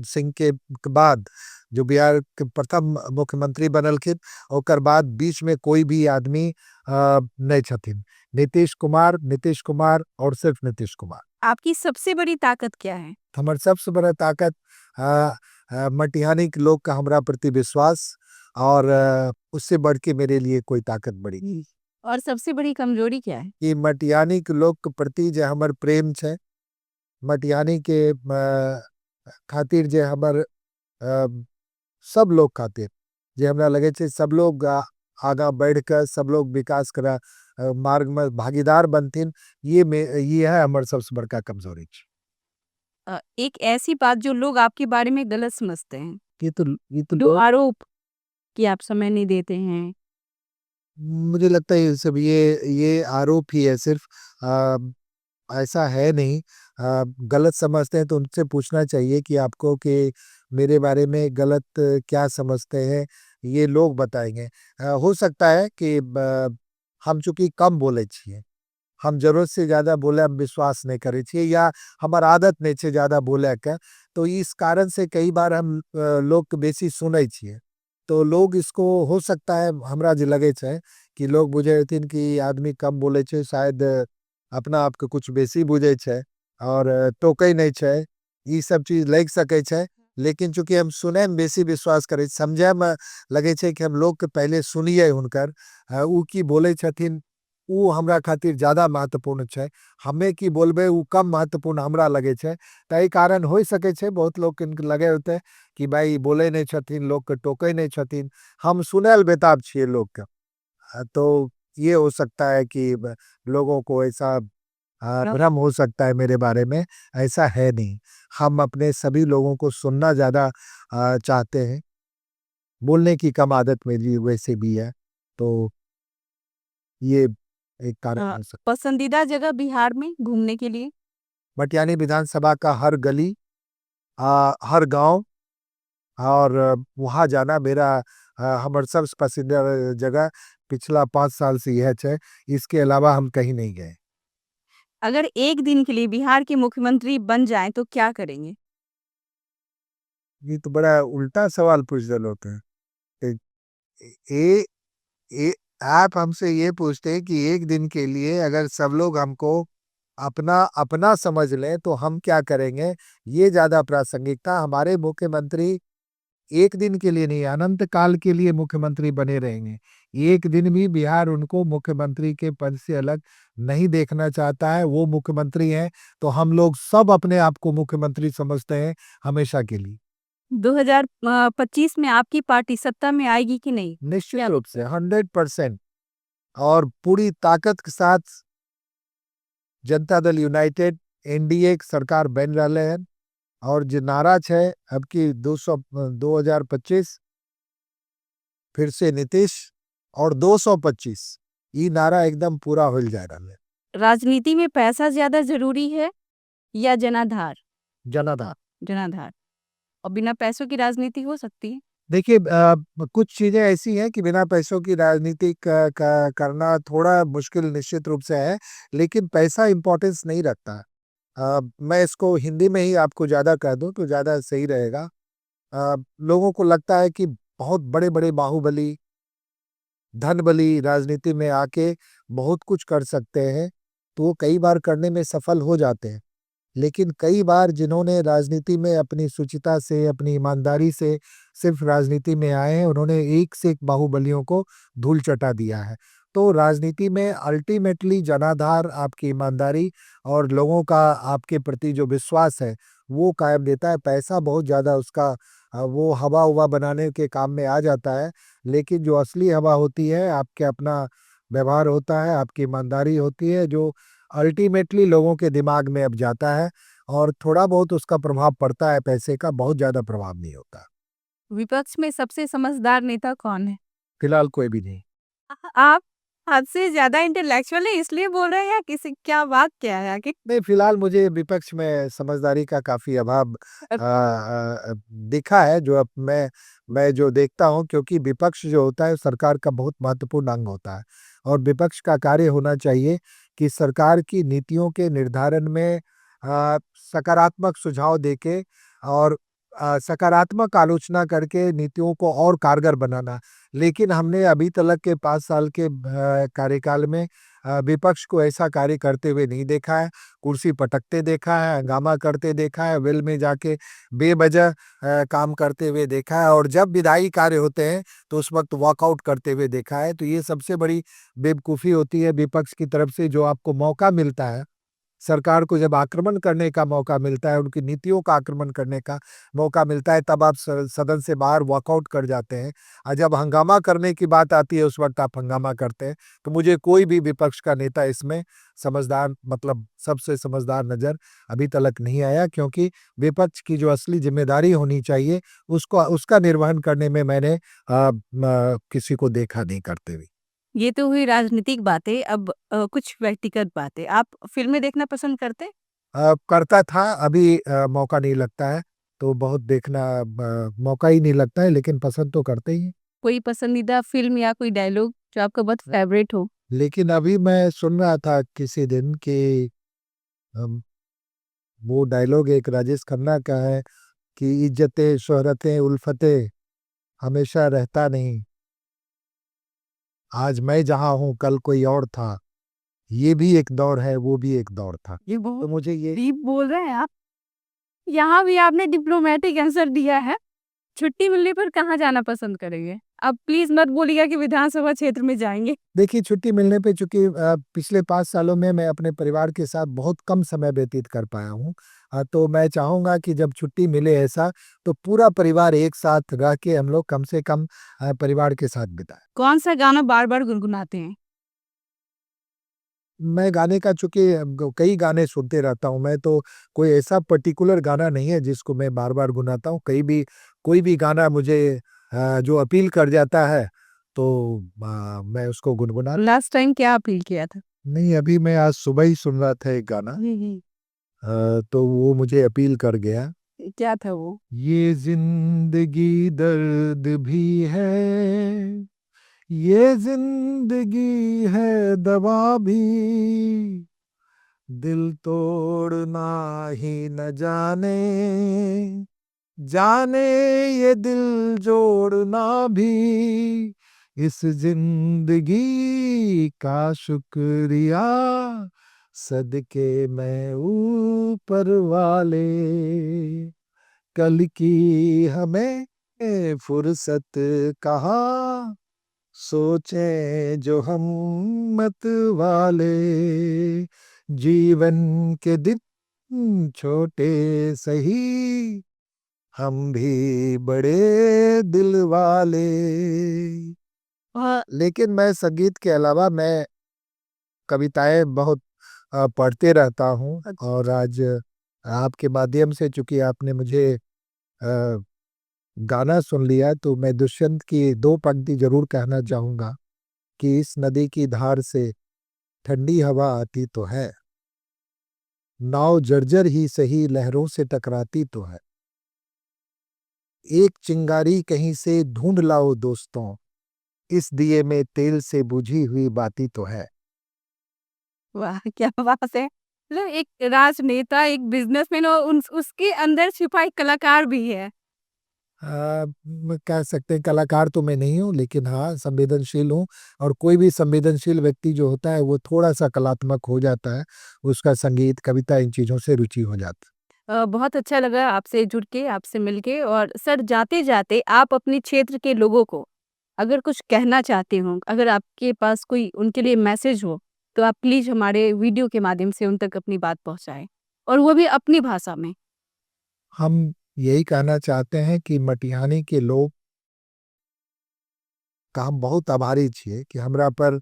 सिंह के बाद जो बिहार के प्रथम मुख्यमंत्री बनलखिन, ओकर बाद बीच में कोई भी आदमी नहीं छथिन। नीतीश कुमार और सिर्फ नीतीश कुमार। आपकी सबसे बड़ी ताकत क्या है? हमर सबसे बड़ा ताकत मटिहानी के लोग का हमरा प्रति विश्वास और उससे बढ़ के मेरे लिए कोई ताकत बड़ी नहीं। और सबसे बड़ी कमजोरी क्या है? कि मटिहानी के लोग के प्रति जे हमर प्रेम छै, मटिहानी के खातिर जे हमर सब लोग खातिर जे हमरा लगे छै सब लोग आगा बढ़ कर सब लोग विकास करा मार्ग में भागीदार बनथिन, ये है हमर सबसे बड़का कमजोरी छै। एक ऐसी बात जो लोग आपके बारे में गलत समझते हैं, ये तो जो आरोप कि आप समय नहीं देते हैं। मुझे लगता है ये सब ये आरोप ही है सिर्फ, ऐसा है नहीं। गलत समझते हैं तो उनसे पूछना चाहिए कि आपको कि मेरे बारे में गलत क्या समझते हैं, ये लोग बताएंगे। हो सकता है कि हम चूंकि कम बोले छिए, हम जरूरत से ज्यादा बोले हम विश्वास नहीं करे छिए या हमार आदत नहीं छे ज्यादा बोले के, तो इस कारण से कई बार हम लोग के बेसी सुनै छिए। तो लोग इसको हो सकता है हमरा जे लगे छै कि लोग बुझे हथिन कि आदमी कम बोले छै, शायद अपना आप के कुछ बेसी बुझे छै और टोकै नहीं छै, ई सब चीज लग सके छै। लेकिन चूंकि हम सुने में बेसी विश्वास करे, समझे में लगे छै कि हम लोग के पहले सुनिए हुनकर, ऊ की बोले छथिन ऊ हमरा खातिर ज्यादा महत्वपूर्ण छै, हमें की बोलबे ऊ कम महत्वपूर्ण हमरा लगे छै। तई कारण हो सके छै बहुत लोग के लगे होते कि भाई बोले नहीं छथिन, लोग के टोके नहीं छथिन, हम सुनेल बेताब छिए लोग के। तो ये हो सकता है कि लोगों को ऐसा भ्रम हो सकता है मेरे बारे में, ऐसा है नहीं। हम अपने सभी लोगों को सुनना ज़्यादा चाहते हैं। बोलने की कम आदत मेरी वैसे भी है, तो ये एक कारण हो सकता है। पसंदीदा जगह बिहार में घूमने के लिए? मटियानी विधानसभा का हर गली, हर गांव और वहाँ जाना मेरा हमर सबसे पसंदीदा जगह पिछला 5 साल से यह है। इसके अलावा हम कहीं नहीं गए। अगर एक दिन के लिए बिहार के मुख्यमंत्री बन जाएं तो क्या करेंगे? ये तो बड़ा उल्टा सवाल पूछ रहे होते हैं। ए, ए, आप हमसे ये पूछते हैं कि एक दिन के लिए अगर सब लोग हमको अपना अपना समझ लें तो हम क्या करेंगे। ये ज्यादा प्रासंगिक था। हमारे मुख्यमंत्री एक दिन के लिए नहीं, अनंत काल के लिए मुख्यमंत्री बने रहेंगे। एक दिन भी बिहार उनको मुख्यमंत्री के पद से अलग नहीं देखना चाहता है। वो मुख्यमंत्री हैं तो हम लोग सब अपने आप को मुख्यमंत्री समझते हैं हमेशा के लिए। 2025 में आपकी पार्टी सत्ता में आएगी कि नहीं? निश्चित रूप से 100% और पूरी ताकत के साथ जनता दल यूनाइटेड एनडीए की सरकार बन रहे हैं। और जो नाराज है अब की 2025 फिर से नीतीश और 225 ये नारा एकदम पूरा हो जा रहा है। राजनीति में पैसा ज्यादा जरूरी है या जनाधार? जनाधार। जनाधार। और बिना पैसों की राजनीति हो सकती है? देखिए, कुछ चीजें ऐसी हैं कि बिना पैसों की राजनीति करना थोड़ा मुश्किल निश्चित रूप से है, लेकिन पैसा इम्पोर्टेंस नहीं रखता। मैं इसको हिंदी में ही आपको ज्यादा कह दूं तो ज्यादा सही रहेगा। लोगों को लगता है कि बहुत बड़े बड़े बाहुबली धन बली राजनीति में आके बहुत कुछ कर सकते हैं, तो वो कई बार करने में सफल हो जाते हैं। लेकिन कई बार जिन्होंने राजनीति में अपनी शुचिता से अपनी ईमानदारी से सिर्फ राजनीति में आए हैं, उन्होंने एक से एक बाहुबलियों को धूल चटा दिया है। तो राजनीति में अल्टीमेटली जनाधार आपकी ईमानदारी और लोगों का आपके प्रति जो विश्वास है वो कायम देता है। पैसा बहुत ज्यादा उसका वो हवा हुआ बनाने के काम में आ जाता है, लेकिन जो असली हवा होती है आपके अपना व्यवहार होता है, आपकी ईमानदारी होती है, जो अल्टीमेटली लोगों के दिमाग में अब जाता है। और थोड़ा बहुत उसका प्रभाव पड़ता है, पैसे का बहुत ज्यादा प्रभाव नहीं होता। विपक्ष में सबसे समझदार नेता कौन है? फिलहाल कोई भी नहीं। आप हद से ज्यादा इंटेलेक्चुअल है इसलिए बोल रहे हैं या किसी क्या बात क्या है आखिर? नहीं, फिलहाल मुझे विपक्ष में समझदारी का काफी अभाव दिखा है। जो अब मैं जो देखता हूँ, क्योंकि विपक्ष जो होता है सरकार का बहुत महत्वपूर्ण अंग होता है और विपक्ष का कार्य होना चाहिए कि सरकार की नीतियों के निर्धारण में सकारात्मक सुझाव देके और सकारात्मक आलोचना करके नीतियों को और कारगर बनाना। लेकिन हमने अभी तक के 5 साल के कार्यकाल में विपक्ष को ऐसा कार्य करते हुए नहीं देखा है। कुर्सी पटकते देखा है, हंगामा करते देखा है, वेल में जाके बेवजह काम करते हुए देखा है और जब विधायी कार्य होते हैं तो उस वक्त वॉकआउट करते हुए देखा है। तो ये सबसे बड़ी बेवकूफ़ी होती है विपक्ष की तरफ से। जो आपको मौका मिलता है, सरकार को जब आक्रमण करने का मौका मिलता है, उनकी नीतियों का आक्रमण करने का मौका मिलता है, तब आप सदन से बाहर वॉकआउट कर जाते हैं। और जब हंगामा करने की बात आती है उस वक्त आप हंगामा करते हैं। तो मुझे कोई भी विपक्ष का नेता इसमें समझदार, मतलब सबसे समझदार नजर अभी तक नहीं आया, क्योंकि विपक्ष की जो असली जिम्मेदारी होनी चाहिए उसको उसका निर्वहन करने में मैंने किसी को देखा नहीं करते हुए। ये तो हुई राजनीतिक बातें। अब कुछ व्यक्तिगत बातें। आप फिल्में देखना पसंद करते हैं? करता था, अभी मौका नहीं लगता है, तो बहुत देखना मौका ही नहीं लगता है, लेकिन पसंद तो करते ही हैं। कोई पसंदीदा फिल्म या कोई डायलॉग जो आपका बहुत फेवरेट हो? लेकिन अभी मैं सुन रहा था किसी दिन कि अम, वो डायलॉग एक राजेश खन्ना का है कि इज्जतें शोहरतें उल्फतें हमेशा रहता नहीं, आज मैं जहाँ हूँ कल कोई और था, ये भी एक दौर है वो भी एक दौर था। ये तो बहुत मुझे ये डीप बोल रहे हैं आप। यहाँ भी आपने डिप्लोमेटिक आंसर दिया है। छुट्टी मिलने पर कहाँ जाना पसंद करेंगे? अब प्लीज मत बोलिएगा कि विधानसभा क्षेत्र में जाएंगे। देखिए, छुट्टी मिलने पे चूंकि पिछले 5 सालों में मैं अपने परिवार के साथ बहुत कम समय व्यतीत कर पाया हूँ, तो मैं चाहूंगा कि जब छुट्टी मिले ऐसा तो पूरा परिवार एक साथ रह के हम लोग कम से कम परिवार के साथ बिताएं। कौन सा गाना बार बार गुनगुनाते हैं? मैं गाने का चूँकि कई गाने सुनते रहता हूँ, मैं तो कोई ऐसा पर्टिकुलर गाना नहीं है जिसको मैं बार-बार गुनगुनाता हूँ। कोई भी गाना मुझे जो अपील कर जाता है तो मैं उसको गुनगुना। लास्ट टाइम क्या अपील किया था? नहीं, अभी मैं आज सुबह ही सुन रहा था एक गाना, तो वो मुझे अपील कर गया। क्या था वो? ये ज़िंदगी दर्द भी है, ये ज़िंदगी है दवा भी, दिल तोड़ना ही न जाने, जाने ये दिल जोड़ना भी, इस जिंदगी का शुक्रिया सदके मैं ऊपर वाले, कल की हमें फुर्सत कहाँ, सोचें जो हम मत वाले, जीवन के दिन छोटे सही, हम भी बड़े दिल वाले। अ, लेकिन मैं संगीत के अलावा मैं कविताएं बहुत पढ़ते रहता हूँ, अच्छा। और आज आपके माध्यम से चूंकि आपने मुझे अ, गाना सुन लिया, तो मैं दुष्यंत की दो पंक्ति जरूर कहना चाहूंगा कि इस नदी की धार से ठंडी हवा आती तो है, नाव जर्जर ही सही लहरों से टकराती तो है, एक चिंगारी कहीं से ढूंढ लाओ दोस्तों, इस दिए में तेल से बुझी हुई बाती तो है। वाह! क्या बात है। मतलब एक राजनेता, एक बिज़नेसमैन और उसके अंदर छिपा एक कलाकार भी है। कह सकते हैं कलाकार तो मैं नहीं हूँ, लेकिन हाँ संवेदनशील हूँ, और कोई भी संवेदनशील व्यक्ति जो होता है वो थोड़ा सा कलात्मक हो जाता है, उसका संगीत कविता इन चीज़ों से रुचि हो जाती है। बहुत अच्छा लगा आपसे जुड़ के, आपसे मिलके और सर जाते-जाते आप अपने क्षेत्र के लोगों को अगर कुछ कहना चाहते हो, अगर आपके पास कोई उनके लिए मैसेज हो, तो आप प्लीज़ हमारे वीडियो के माध्यम से उन तक अपनी बात पहुँचाएँ और वो भी अपनी भाषा में। हम यही कहना चाहते हैं कि मटिहानी के लोग का हम बहुत आभारी छिए कि हमरा पर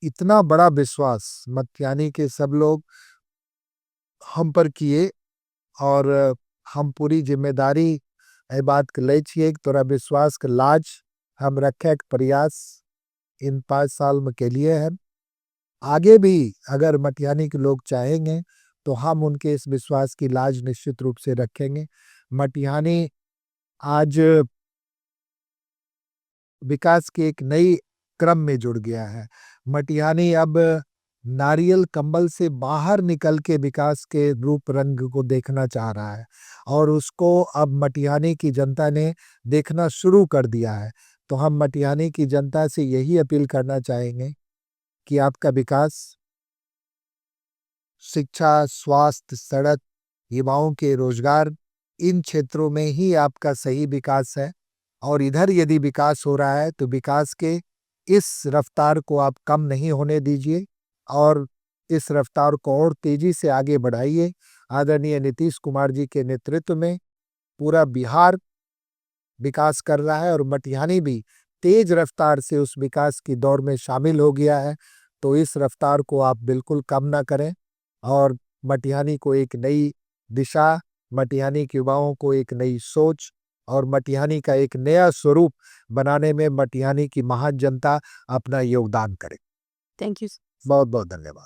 इतना बड़ा विश्वास मटिहानी के सब लोग हम पर किए, और हम पूरी जिम्मेदारी ए बात के ले छिए कि तोरा विश्वास के लाज हम रखे के प्रयास इन 5 साल में के लिए है। आगे भी अगर मटिहानी के लोग चाहेंगे तो हम उनके इस विश्वास की लाज निश्चित रूप से रखेंगे। मटिहानी आज विकास के एक नई क्रम में जुड़ गया है। मटिहानी अब नारियल कंबल से बाहर निकल के विकास के रूप रंग को देखना चाह रहा है, और उसको अब मटिहानी की जनता ने देखना शुरू कर दिया है। तो हम मटिहानी की जनता से यही अपील करना चाहेंगे कि आपका विकास शिक्षा, स्वास्थ्य, सड़क, युवाओं के रोजगार, इन क्षेत्रों में ही आपका सही विकास है, और इधर यदि विकास हो रहा है तो विकास के इस रफ्तार को आप कम नहीं होने दीजिए, और इस रफ्तार को और तेजी से आगे बढ़ाइए। आदरणीय नीतीश कुमार जी के नेतृत्व में पूरा बिहार विकास कर रहा है, और मटिहानी भी तेज रफ्तार से उस विकास की दौड़ में शामिल हो गया है। तो इस रफ्तार को आप बिल्कुल कम ना करें, और मटिहानी को एक नई दिशा, मटिहानी के युवाओं को एक नई सोच और मटिहानी का एक नया स्वरूप बनाने में मटिहानी की महान जनता अपना योगदान करे। Thank you. बहुत बहुत धन्यवाद।